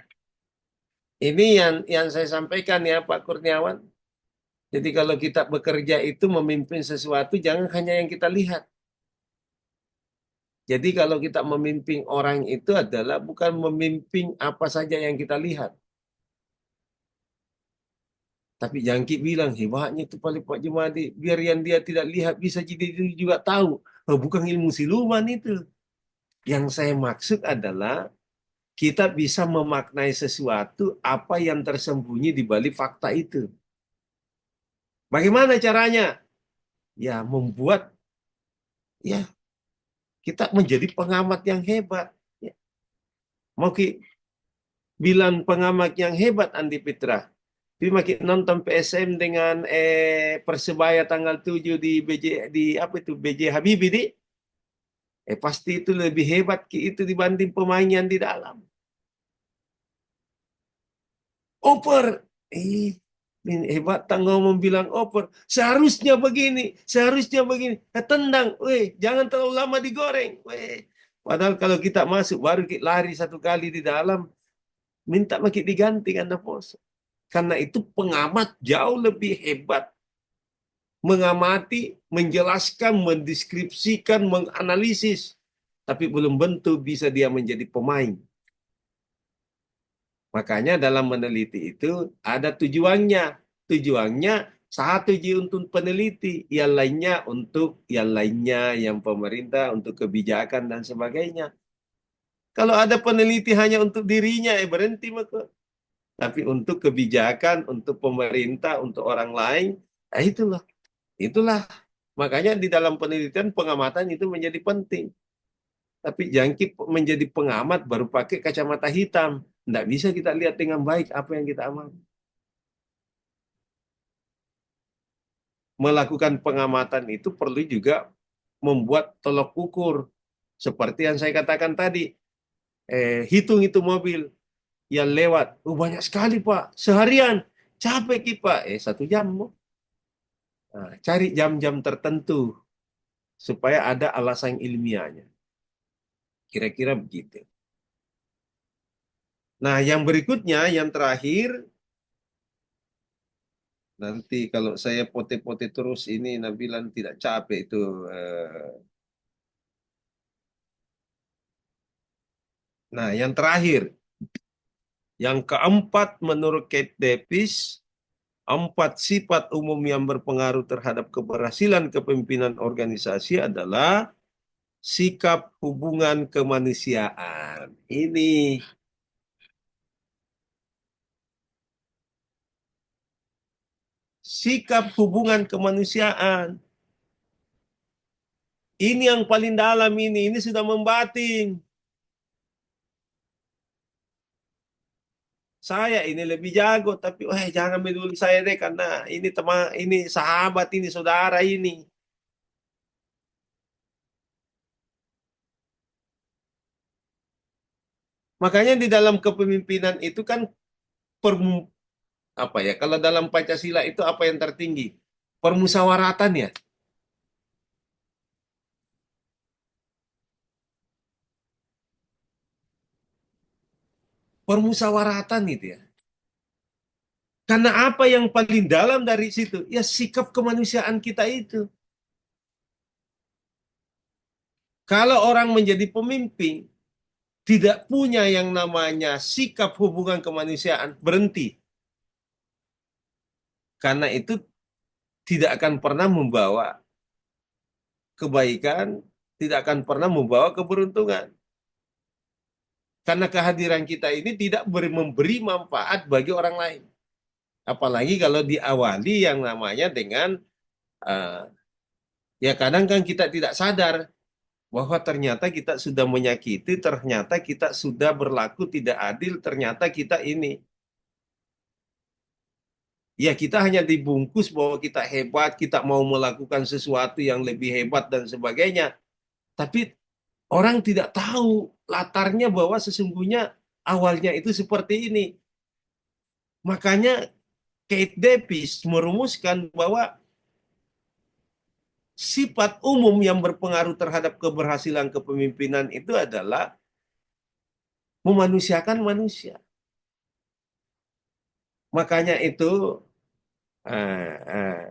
Ini yang saya sampaikan ya Pak Kurniawan. Jadi kalau kita bekerja itu memimpin sesuatu jangan hanya yang kita lihat. Jadi kalau kita memimpin orang itu adalah bukan memimpin apa saja yang kita lihat. Tapi Jangki bilang hebatnya itu paling Pak Jumadi. Biar yang dia tidak lihat bisa jadi dia juga tahu. Oh, bukan ilmu siluman itu. Yang saya maksud adalah kita bisa memaknai sesuatu apa yang tersembunyi di balik fakta itu. Bagaimana caranya? Ya membuat ya kita menjadi pengamat yang hebat. Ya. Mau bilang pengamat yang hebat Andi Fitra. Tapi makin nonton PSM dengan Persebaya tanggal 7 di BJ di apa itu BJ Habibie di pasti itu lebih hebat itu dibanding pemain yang di dalam. Oper. Ini hebat tak ngomong bilang oper. Seharusnya begini, seharusnya begini. Tendang, weh, jangan terlalu lama digoreng. Weh. Padahal kalau kita masuk baru kita lari satu kali di dalam, minta makin diganti karena pos. Karena itu pengamat jauh lebih hebat. Mengamati, menjelaskan, mendeskripsikan, menganalisis. Tapi belum tentu bisa dia menjadi pemain. Makanya dalam meneliti itu ada tujuannya. Tujuannya satu untuk peneliti, yang lainnya yang pemerintah untuk kebijakan dan sebagainya. Kalau ada peneliti hanya untuk dirinya, berhenti maka. Tapi untuk kebijakan, untuk pemerintah, untuk orang lain, itulah. Itulah. Makanya di dalam penelitian pengamatan itu menjadi penting. Tapi jangkit menjadi pengamat baru pakai kacamata hitam. Tidak bisa kita lihat dengan baik apa yang kita amati. Melakukan pengamatan itu perlu juga membuat tolok ukur. Seperti yang saya katakan tadi. Hitung itu mobil yang lewat. Oh, banyak sekali Pak. Seharian. Capek Ki Pak. 1 jam. Nah, cari jam-jam tertentu. Supaya ada alasan ilmiahnya. Kira-kira begitu. Nah, yang berikutnya, yang terakhir, nanti kalau saya pote-pote terus ini, Nabilan tidak capek itu. Nah, yang terakhir, yang keempat menurut Kate Davis, 4 sifat umum yang berpengaruh terhadap keberhasilan kepemimpinan organisasi adalah sikap hubungan kemanusiaan. Ini sikap hubungan kemanusiaan. Ini yang paling dalam ini sudah membatin. Saya ini lebih jago, tapi jangan peduli saya deh karena ini teman, ini sahabat, ini saudara ini. Makanya di dalam kepemimpinan itu kan apa ya? Kalau dalam Pancasila itu apa yang tertinggi? Permusyawaratan ya. Permusyawaratan itu ya. Karena apa yang paling dalam dari situ? Ya sikap kemanusiaan kita itu. Kalau orang menjadi pemimpin, tidak punya yang namanya sikap hubungan kemanusiaan, berhenti. Karena itu tidak akan pernah membawa kebaikan, tidak akan pernah membawa keberuntungan. Karena kehadiran kita ini tidak memberi manfaat bagi orang lain. Apalagi kalau diawali yang namanya dengan, ya kadang kan kita tidak sadar bahwa ternyata kita sudah menyakiti, ternyata kita sudah berlaku tidak adil, ternyata kita ini. Ya kita hanya dibungkus bahwa kita hebat, kita mau melakukan sesuatu yang lebih hebat dan sebagainya. Tapi orang tidak tahu latarnya bahwa sesungguhnya awalnya itu seperti ini. Makanya Kate Davis merumuskan bahwa sifat umum yang berpengaruh terhadap keberhasilan kepemimpinan itu adalah memanusiakan manusia. Makanya itu,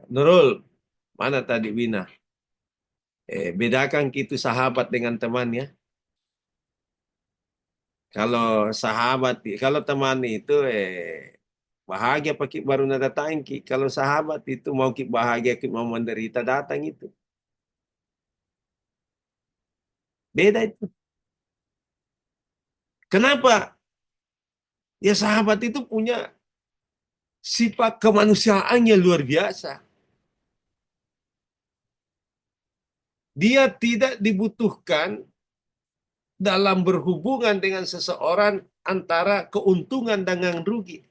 Nurul, mana tadi Wina? Bedakan gitu sahabat dengan teman ya. Kalau sahabat, kalau teman itu bahagia pakai baru nada tangki. Kalau sahabat itu mau ki bahagia, ki mau menderita datang itu. Beda itu. Kenapa? Ya sahabat itu punya sifat kemanusiaannya luar biasa. Dia tidak dibutuhkan dalam berhubungan dengan seseorang antara keuntungan dengan rugi.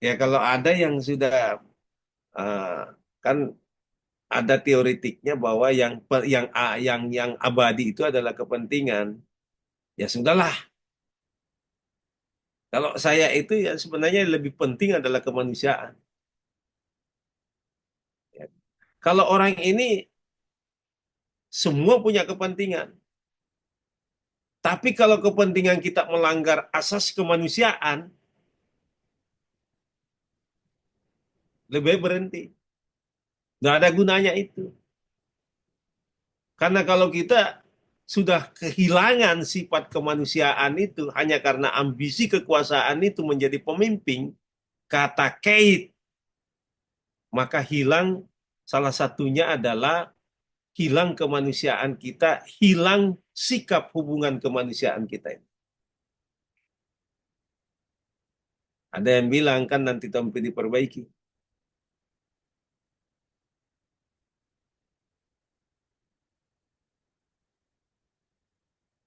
Ya kalau ada yang sudah kan ada teoritiknya bahwa yang abadi itu adalah kepentingan. Ya sudahlah. Kalau saya itu ya sebenarnya lebih penting adalah kemanusiaan. Ya. Kalau orang ini semua punya kepentingan. Tapi kalau kepentingan kita melanggar asas kemanusiaan, lebih baik berhenti. Nggak ada gunanya itu. Karena kalau kita sudah kehilangan sifat kemanusiaan itu hanya karena ambisi kekuasaan itu menjadi pemimpin, kata Kate, maka hilang salah satunya adalah hilang kemanusiaan kita, hilang sikap hubungan kemanusiaan kita. Ada yang bilang kan nanti tampil diperbaiki.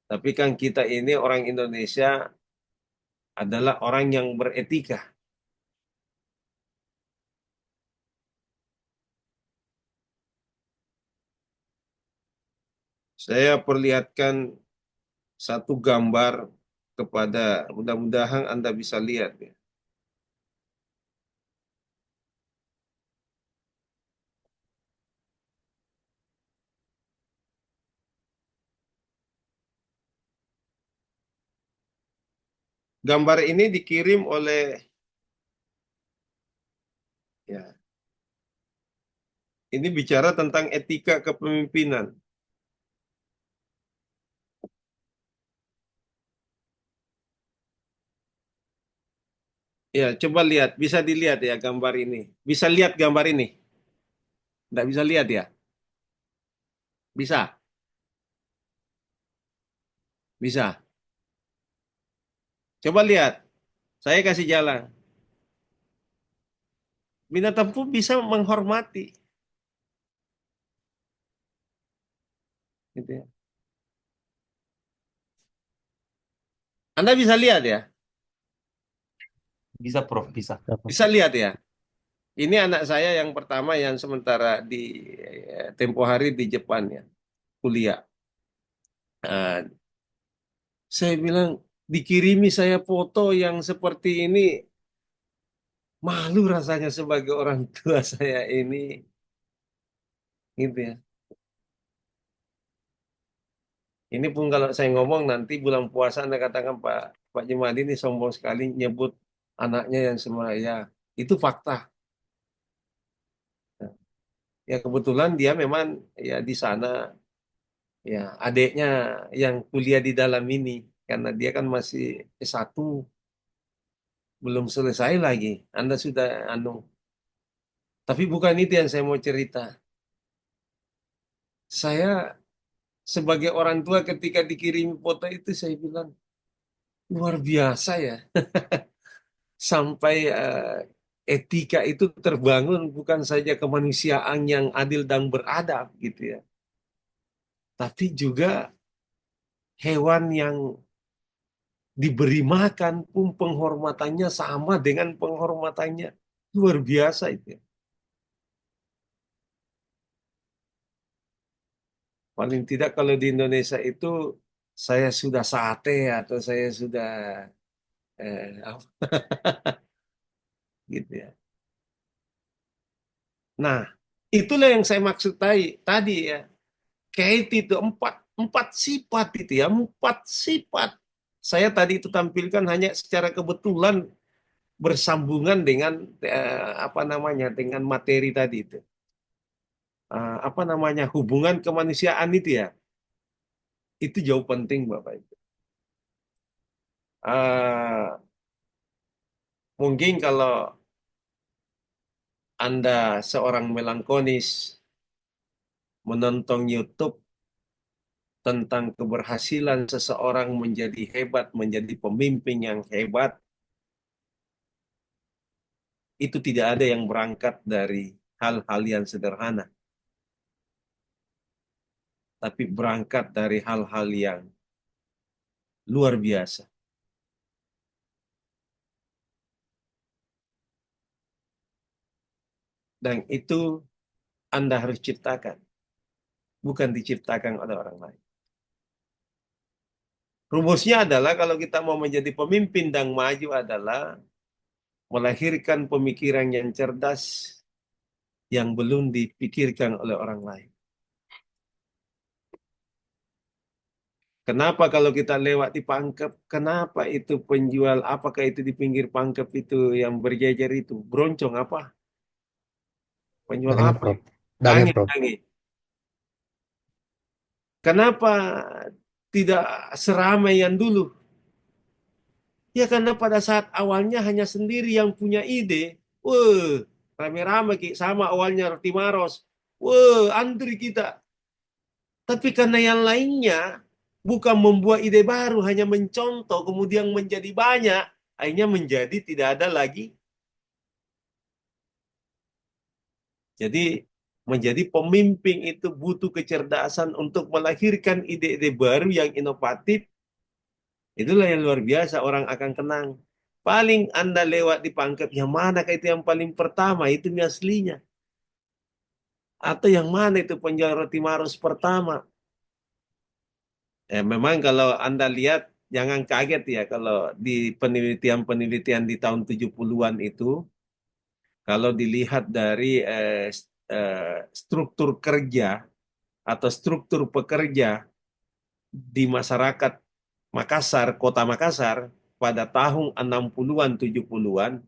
Tapi kan kita ini orang Indonesia adalah orang yang beretika. Saya perlihatkan satu gambar kepada, mudah-mudahan Anda bisa lihat ya. Gambar ini dikirim oleh ya, ini bicara tentang etika kepemimpinan. Ya, coba lihat, bisa dilihat ya gambar ini. Bisa lihat gambar ini? Tidak bisa lihat ya? Bisa, bisa. Coba lihat, saya kasih jalan. Binatang pun bisa menghormati. Gitu ya. Anda bisa lihat ya? Bisa, Prof. Bisa. Bisa lihat ya? Ini anak saya yang pertama yang sementara di tempo hari di Jepang ya, kuliah. Nah, saya bilang, dikirimi saya foto yang seperti ini, malu rasanya sebagai orang tua saya ini, gitu ya. Ini pun kalau saya ngomong nanti bulan puasa Anda katakan Pak Jumadi ini sombong sekali nyebut anaknya yang semua ya, itu fakta. Ya kebetulan dia memang ya di sana ya adiknya yang kuliah di dalam ini karena dia kan masih S1 belum selesai lagi. Anda sudah anu. Tapi bukan itu yang saya mau cerita. Saya sebagai orang tua ketika dikirim foto itu saya bilang luar biasa ya. Sampai etika itu terbangun bukan saja kemanusiaan yang adil dan beradab gitu ya. Tapi juga hewan yang diberi makan pun penghormatannya sama dengan penghormatannya. Luar biasa itu. Paling tidak kalau di Indonesia itu saya sudah sate atau saya sudah apa gitu ya. Nah, itulah yang saya maksud tadi ya. Kate itu empat sifat itu ya, empat sifat. Saya tadi itu tampilkan hanya secara kebetulan bersambungan dengan apa namanya, dengan materi tadi itu. Apa namanya, hubungan kemanusiaan itu ya, itu jauh penting Bapak Ibu. Eh, Mungkin kalau Anda seorang melankolis menonton YouTube tentang keberhasilan seseorang menjadi hebat, menjadi pemimpin yang hebat, itu tidak ada yang berangkat dari hal-hal yang sederhana, tapi berangkat dari hal-hal yang luar biasa. Dan itu Anda harus ciptakan, bukan diciptakan oleh orang lain. Rumusnya adalah kalau kita mau menjadi pemimpin dan maju adalah melahirkan pemikiran yang cerdas yang belum dipikirkan oleh orang lain. Kenapa kalau kita lewat di Pangkep, kenapa itu penjual, apakah itu di pinggir Pangkep itu yang berjejer itu? Broncong apa? Penjual Dange, apa? Prof. Dange, Dange, Prof. dange. Kenapa tidak seramai yang dulu? Ya karena pada saat awalnya hanya sendiri yang punya ide. Rame-rame sama awalnya Roti Maros. Antri kita. Tapi karena yang lainnya bukan membuat ide baru, hanya mencontoh, kemudian menjadi banyak, akhirnya menjadi tidak ada lagi. Jadi menjadi pemimpin itu butuh kecerdasan untuk melahirkan ide-ide baru yang inovatif. Itulah yang luar biasa, orang akan kenang. Paling Anda lewat di Pangkep, yang manakah itu yang paling pertama, itu yang aslinya. Atau yang mana itu penjual roti Maros pertama. Memang kalau Anda lihat, jangan kaget ya kalau di penelitian-penelitian di tahun 70-an itu, kalau dilihat dari struktur kerja atau struktur pekerja di masyarakat Makassar, kota Makassar, pada tahun 60-an, 70-an,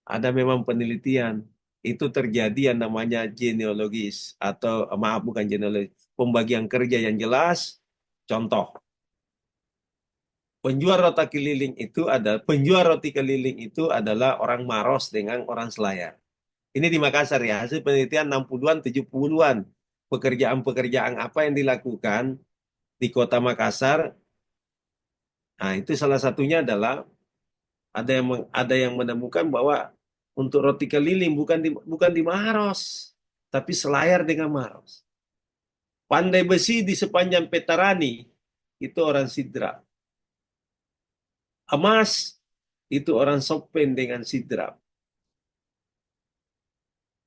ada memang penelitian. Itu terjadi yang namanya genealogis, atau maaf bukan genealogis, pembagian kerja yang jelas. Contoh, penjual roti keliling itu adalah orang Maros dengan orang Selayar. Ini di Makassar ya, hasil penelitian 60-an, 70-an. Pekerjaan-pekerjaan apa yang dilakukan di kota Makassar. Nah, itu salah satunya adalah ada yang menemukan bahwa untuk roti keliling bukan di Maros, tapi Selayar dengan Maros. Pandai besi di sepanjang Petarani itu orang Sidrap. Emas itu orang Sopen dengan Sidrap.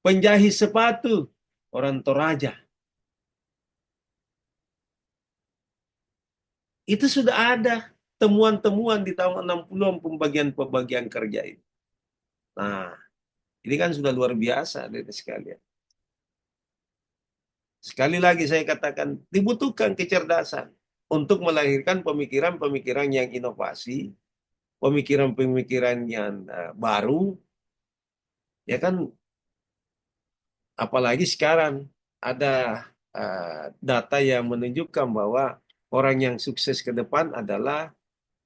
Penjahit sepatu orang Toraja. Itu sudah ada temuan-temuan di tahun 60-an pembagian kerja itu. Nah, ini kan sudah luar biasa dari sekalian. Sekali lagi saya katakan, dibutuhkan kecerdasan untuk melahirkan pemikiran-pemikiran yang inovasi, pemikiran-pemikiran yang baru, ya kan? Apalagi sekarang ada data yang menunjukkan bahwa orang yang sukses ke depan adalah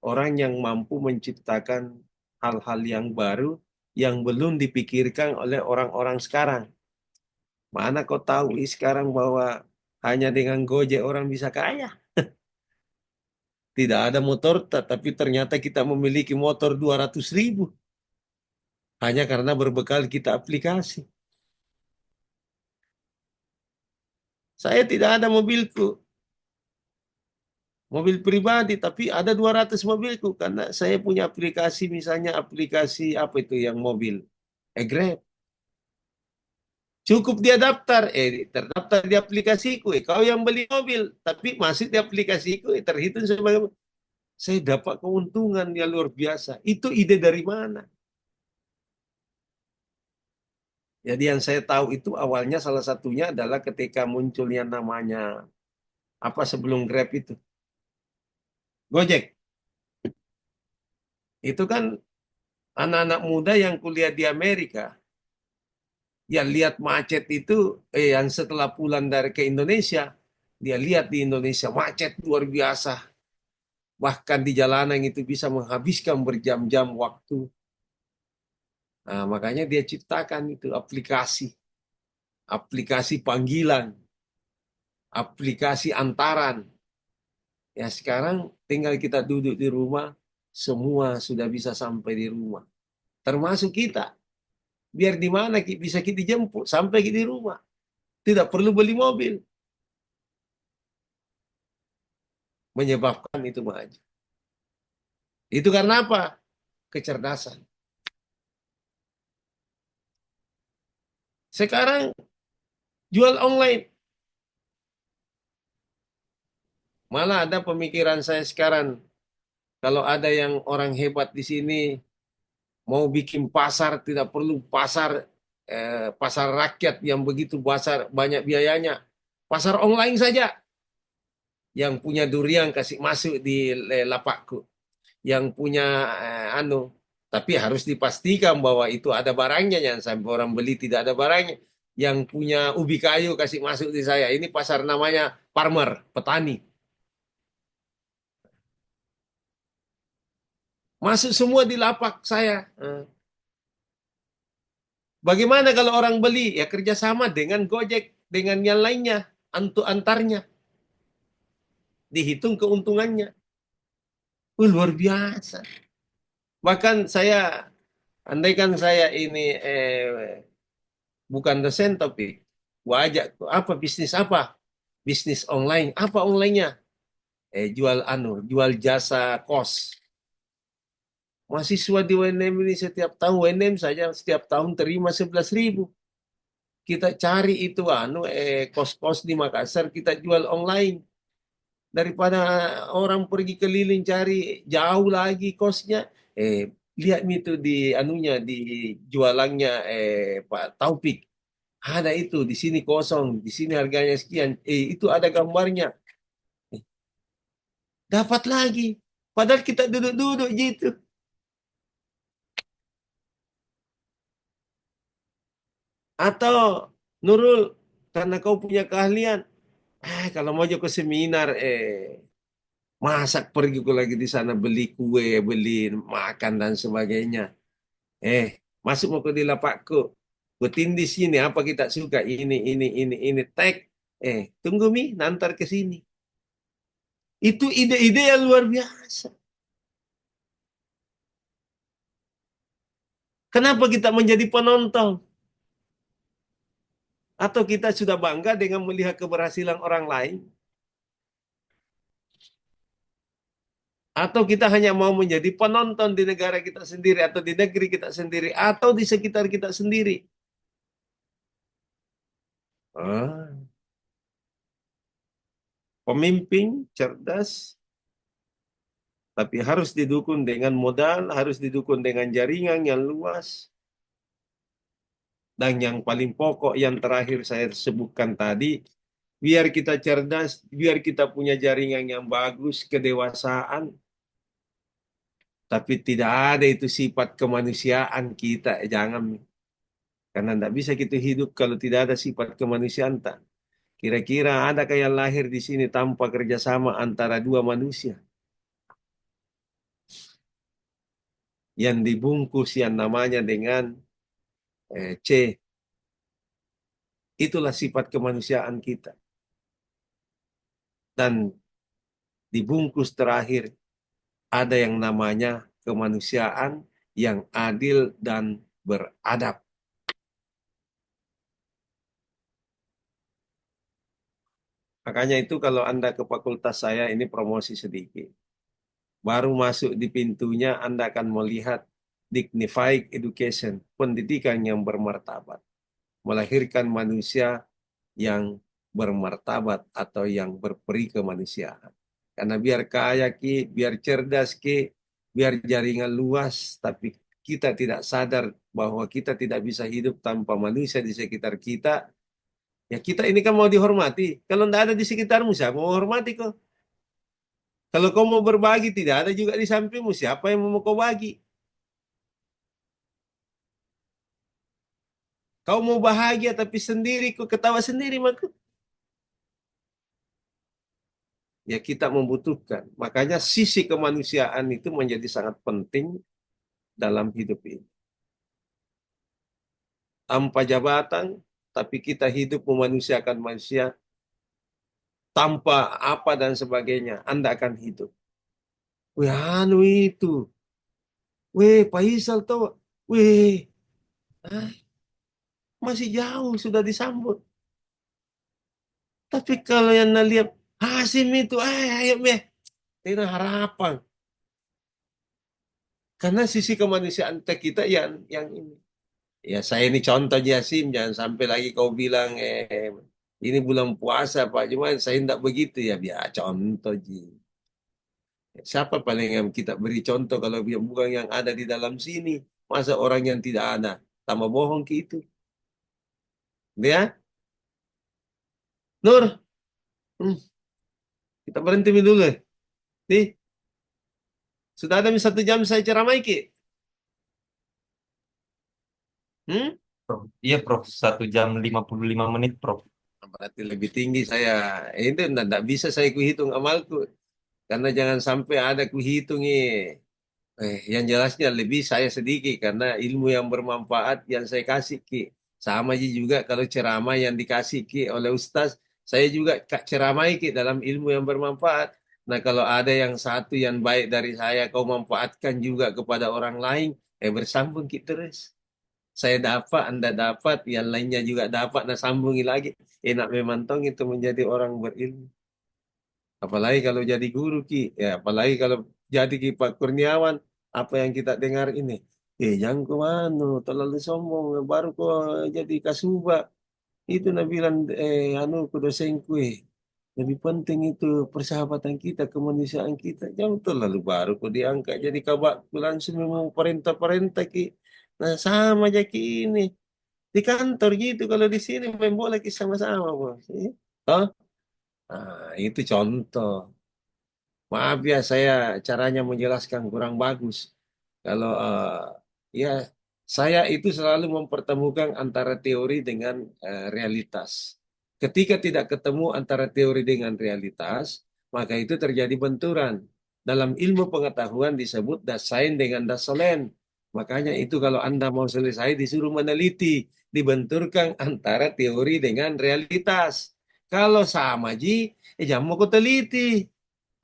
orang yang mampu menciptakan hal-hal yang baru yang belum dipikirkan oleh orang-orang sekarang. Mana kau tahu sekarang bahwa hanya dengan Gojek orang bisa kaya? Tidak ada motor, tapi ternyata kita memiliki motor 200.000. Hanya karena berbekal kita aplikasi. Saya tidak ada mobilku, mobil pribadi, tapi ada 200 mobilku. Karena saya punya aplikasi, misalnya aplikasi apa itu yang mobil? Grab. Cukup dia daftar, terdaftar di aplikasiku. Kau yang beli mobil, tapi masih di aplikasiku, terhitung sebagai saya dapat keuntungan yang luar biasa. Itu ide dari mana? Jadi yang saya tahu itu awalnya salah satunya adalah ketika munculnya namanya apa sebelum Grab itu, Gojek. Itu kan anak-anak muda yang kuliah di Amerika, ya lihat macet itu, yang setelah pulang dari ke Indonesia, dia lihat di Indonesia macet luar biasa. Bahkan di jalanan itu bisa menghabiskan berjam-jam waktu. Nah, makanya dia ciptakan itu aplikasi, aplikasi panggilan, aplikasi antaran. Ya sekarang tinggal kita duduk di rumah, semua sudah bisa sampai di rumah. Termasuk kita. Biar di mana bisa kita jemput sampai di rumah. Tidak perlu beli mobil. Menyebabkan itu maju. Itu karena apa? Kecerdasan. Sekarang jual online. Malah ada pemikiran saya sekarang. Kalau ada yang orang hebat di sini mau bikin pasar, tidak perlu pasar rakyat yang begitu pasar banyak biayanya. Pasar online saja. Yang punya durian kasih masuk di lapakku. Yang punya tapi harus dipastikan bahwa itu ada barangnya, jangan sampai orang beli tidak ada barangnya. Yang punya ubi kayu kasih masuk di saya. Ini pasar namanya farmer, petani. Masuk semua di lapak saya. Bagaimana kalau orang beli? Ya kerjasama dengan Gojek, dengan yang lainnya, antarnya. Dihitung keuntungannya. Luar biasa. Bahkan saya, andaikan saya ini bukan dosen tapi wajah apa bisnis apa? Bisnis online. Apa online-nya? Jual jasa kos. Mahasiswa di UNM ini setiap tahun UNM saja setiap tahun terima 11.000. Kita cari itu kos-kos di Makassar kita jual online. Daripada orang pergi keliling cari jauh lagi kosnya. Lihat itu di jualannya Pak Taufik. Ada itu di sini kosong, di sini harganya sekian. Itu ada gambarnya. Dapat lagi. Padahal kita duduk-duduk gitu. Atau Nurul, karena kau punya keahlian, kalau mau ke seminar, masak pergi ku lagi di sana beli kue, beli makan dan sebagainya. Masuk mau ke di lapakku, buatin di sini apa kita suka ini tag. Tunggu mi, nantar ke sini. Itu ide-ide yang luar biasa. Kenapa kita menjadi penonton? Atau kita sudah bangga dengan melihat keberhasilan orang lain? Atau kita hanya mau menjadi penonton di negara kita sendiri, atau di negeri kita sendiri, atau di sekitar kita sendiri? Pemimpin cerdas, tapi harus didukung dengan modal, harus didukung dengan jaringan yang luas. Dan yang paling pokok yang terakhir saya sebutkan tadi, biar kita cerdas, biar kita punya jaringan yang bagus, kedewasaan, tapi tidak ada itu sifat kemanusiaan kita, jangan. Karena tidak bisa kita hidup kalau tidak ada sifat kemanusiaan. Kira-kira ada yang lahir di sini tanpa kerjasama antara dua manusia yang dibungkus yang namanya dengan C. Itulah sifat kemanusiaan kita. Dan dibungkus terakhir ada yang namanya kemanusiaan yang adil dan beradab. Makanya itu kalau Anda ke fakultas saya, ini promosi sedikit. Baru masuk di pintunya Anda akan melihat dignified education, pendidikan yang bermartabat. Melahirkan manusia yang bermartabat atau yang berperi kemanusiaan. Karena biar kaya ki, biar cerdas ki, biar jaringan luas, tapi kita tidak sadar bahwa kita tidak bisa hidup tanpa manusia di sekitar kita. Ya kita ini kan mau dihormati. Kalau tidak ada di sekitarmu, siapa mau hormati kok? Kalau kau mau berbagi, tidak ada juga di sampingmu, siapa yang mau kau bagi? Kau mau bahagia tapi sendiri, kau ketawa sendiri, maka ya kita membutuhkan. Makanya sisi kemanusiaan itu menjadi sangat penting dalam hidup ini. Tanpa jabatan, tapi kita hidup memanusiakan manusia tanpa apa dan sebagainya. Anda akan hidup. Wih, anu itu. Wih, Pak Isal tuh. Wih, ah, masih jauh sudah disambut. Tapi kalau yang lihat Hasim itu, ayo meh, itu harapan. Karena sisi kemanusiaan kita yang ini. Ya saya ini contoh Jasim, jangan sampai lagi kau bilang ini bulan puasa Pak, cuman saya tidak begitu ya, biar contoh Ji. Siapa paling yang kita beri contoh kalau dia bukan yang ada di dalam sini? Masa orang yang tidak ada tambah bohong ke itu? Ya, Nur, hmm, kita berhenti dulu. Nih, sudah ada 1 jam saya ceramai Ki. Hmm? Prof. Iya, Prof. 1 jam 55 menit, Prof. Berarti lebih tinggi saya. Itu tidak bisa saya kuhitung amalku. Karena jangan sampai ada kuhitung yang jelasnya lebih saya sedikit karena ilmu yang bermanfaat yang saya kasih Ki. Sama aja juga kalau ceramah yang dikasih Ki oleh Ustaz, saya juga ceramai Ki dalam ilmu yang bermanfaat. Nah kalau ada yang satu yang baik dari saya kau manfaatkan juga kepada orang lain, bersambung Ki terus. Saya dapat, Anda dapat, yang lainnya juga dapat, nah sambungi lagi. Enak memang tong itu menjadi orang berilmu. Apalagi kalau jadi guru Ki, ya apalagi kalau jadi Ki Pak Kurniawan, apa yang kita dengar ini, jangan ke mana, terlalu sombong, baru kok jadi kasuba. Itu bilang, anu ke dosenku, lebih penting itu persahabatan kita, kemanusiaan kita. Jangan terlalu baru kok diangkat jadi kabak langsung memang perintah-perintah Ki. Nah sama aja Ki ini. Di kantor gitu, kalau di sini main bola Ki sama-sama bos. Toh? Nah, itu contoh. Maaf ya, saya caranya menjelaskan kurang bagus. Kalau ya saya itu selalu mempertemukan antara teori dengan realitas. Ketika tidak ketemu antara teori dengan realitas, maka itu terjadi benturan. Dalam ilmu pengetahuan disebut dasain dengan dasolen. Makanya itu kalau Anda mau selesai disuruh meneliti, dibenturkan antara teori dengan realitas. Kalau sama ji, jangan mau kau teliti.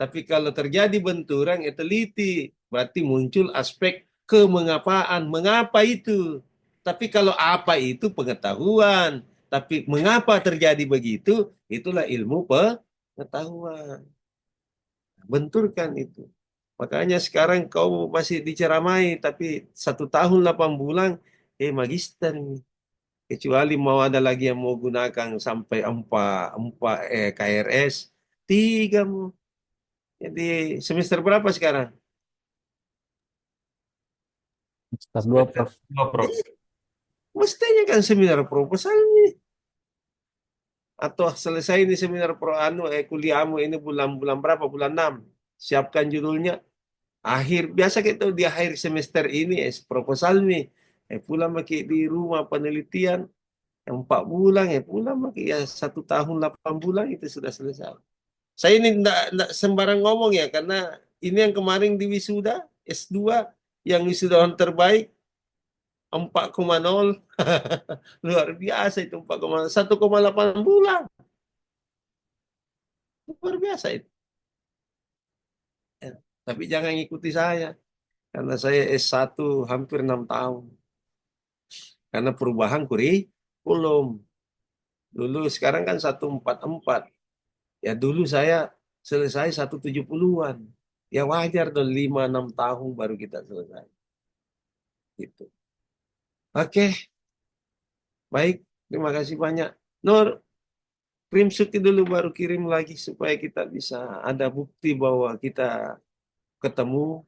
Tapi kalau terjadi benturan, ya teliti. Berarti muncul aspek kemengapaan. Mengapa itu? Tapi kalau apa itu pengetahuan. Tapi mengapa terjadi begitu? Itulah ilmu pengetahuan. Benturkan itu. Makanya sekarang kau masih diceramai, tapi 1 tahun 8 bulan, magister ini. Kecuali mau ada lagi yang mau gunakan sampai 4 KRS, 3 mau. Jadi semester berapa sekarang? Semester 2, Prof. Dua, Prof. Mestinya kan seminar proposal nih. Atau selesai ini seminar kuliahmu ini bulan berapa? Bulan 6. Siapkan judulnya. Akhir biasa gitu di akhir semester ini proposal nih. Pulang maki di rumah penelitian 4 bulan pulang maki ya 1 tahun 8 bulan itu sudah selesai. Saya ini enggak sembarang ngomong ya karena ini yang kemarin di wisuda S2 yang wisudawan terbaik 4,0 luar biasa itu 4,0 1,8 bulan luar biasa itu. Ya, tapi jangan ikuti saya karena saya S1 hampir 6 tahun karena perubahan kurikulum dulu sekarang kan 144 ya dulu saya selesai 170-an ya wajar dong 5-6 tahun baru kita selesai gitu. Oke, baik, terima kasih banyak Nur. Screenshot dulu baru kirim lagi supaya kita bisa ada bukti bahwa kita ketemu.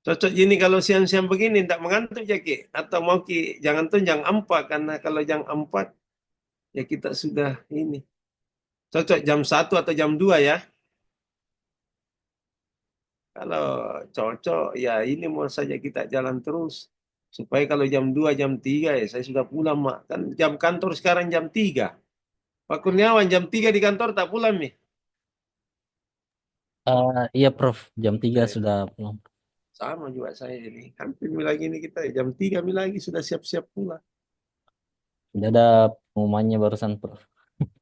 Cocok gini kalau siang-siang begini tidak mengantuk ya Ki. Atau mau Ki jangan tuh jam 4 karena kalau jam 4 ya kita sudah ini. Cocok jam 1 atau jam 2 ya. Kalau cocok, ya ini mau saja kita jalan terus. Supaya kalau jam 2, jam 3 ya saya sudah pulang, Mak. Kan jam kantor sekarang jam 3. Pak Kurniawan jam 3 di kantor tak pulang nih. Iya Prof, jam 3 Eh, sudah pulang. Sama juga saya ini. Hampir lagi ini kita jam 3 lagi sudah siap-siap pulang. Sudah ada pengumumannya barusan Prof.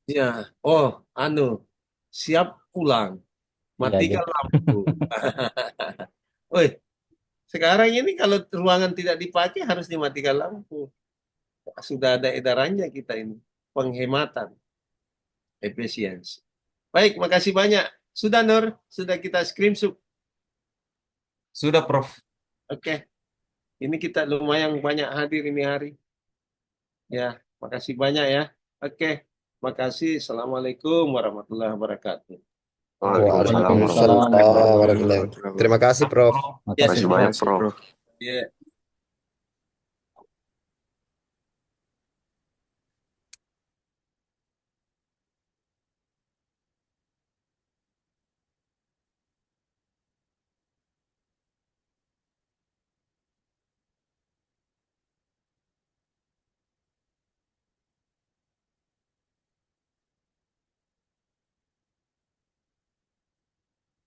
Ya, oh, siap pulang. Iya, Matikan jadi lampu. Woi, sekarang ini kalau ruangan tidak dipakai harus dimatikan lampu. Sudah ada edarannya kita ini. Penghematan efisiensi. Baik, makasih banyak. Sudah Nur, sudah kita screenshot. Sudah, Prof. Oke, ini kita lumayan banyak hadir ini hari. Ya, makasih banyak ya. Oke, makasih. Assalamualaikum warahmatullahi wabarakatuh. Waalaikumsalam Waalaikumsalam warahmatullahi wabarakatuh. Terima kasih, Prof. Makasih Yes, Prof. Prof. Ya.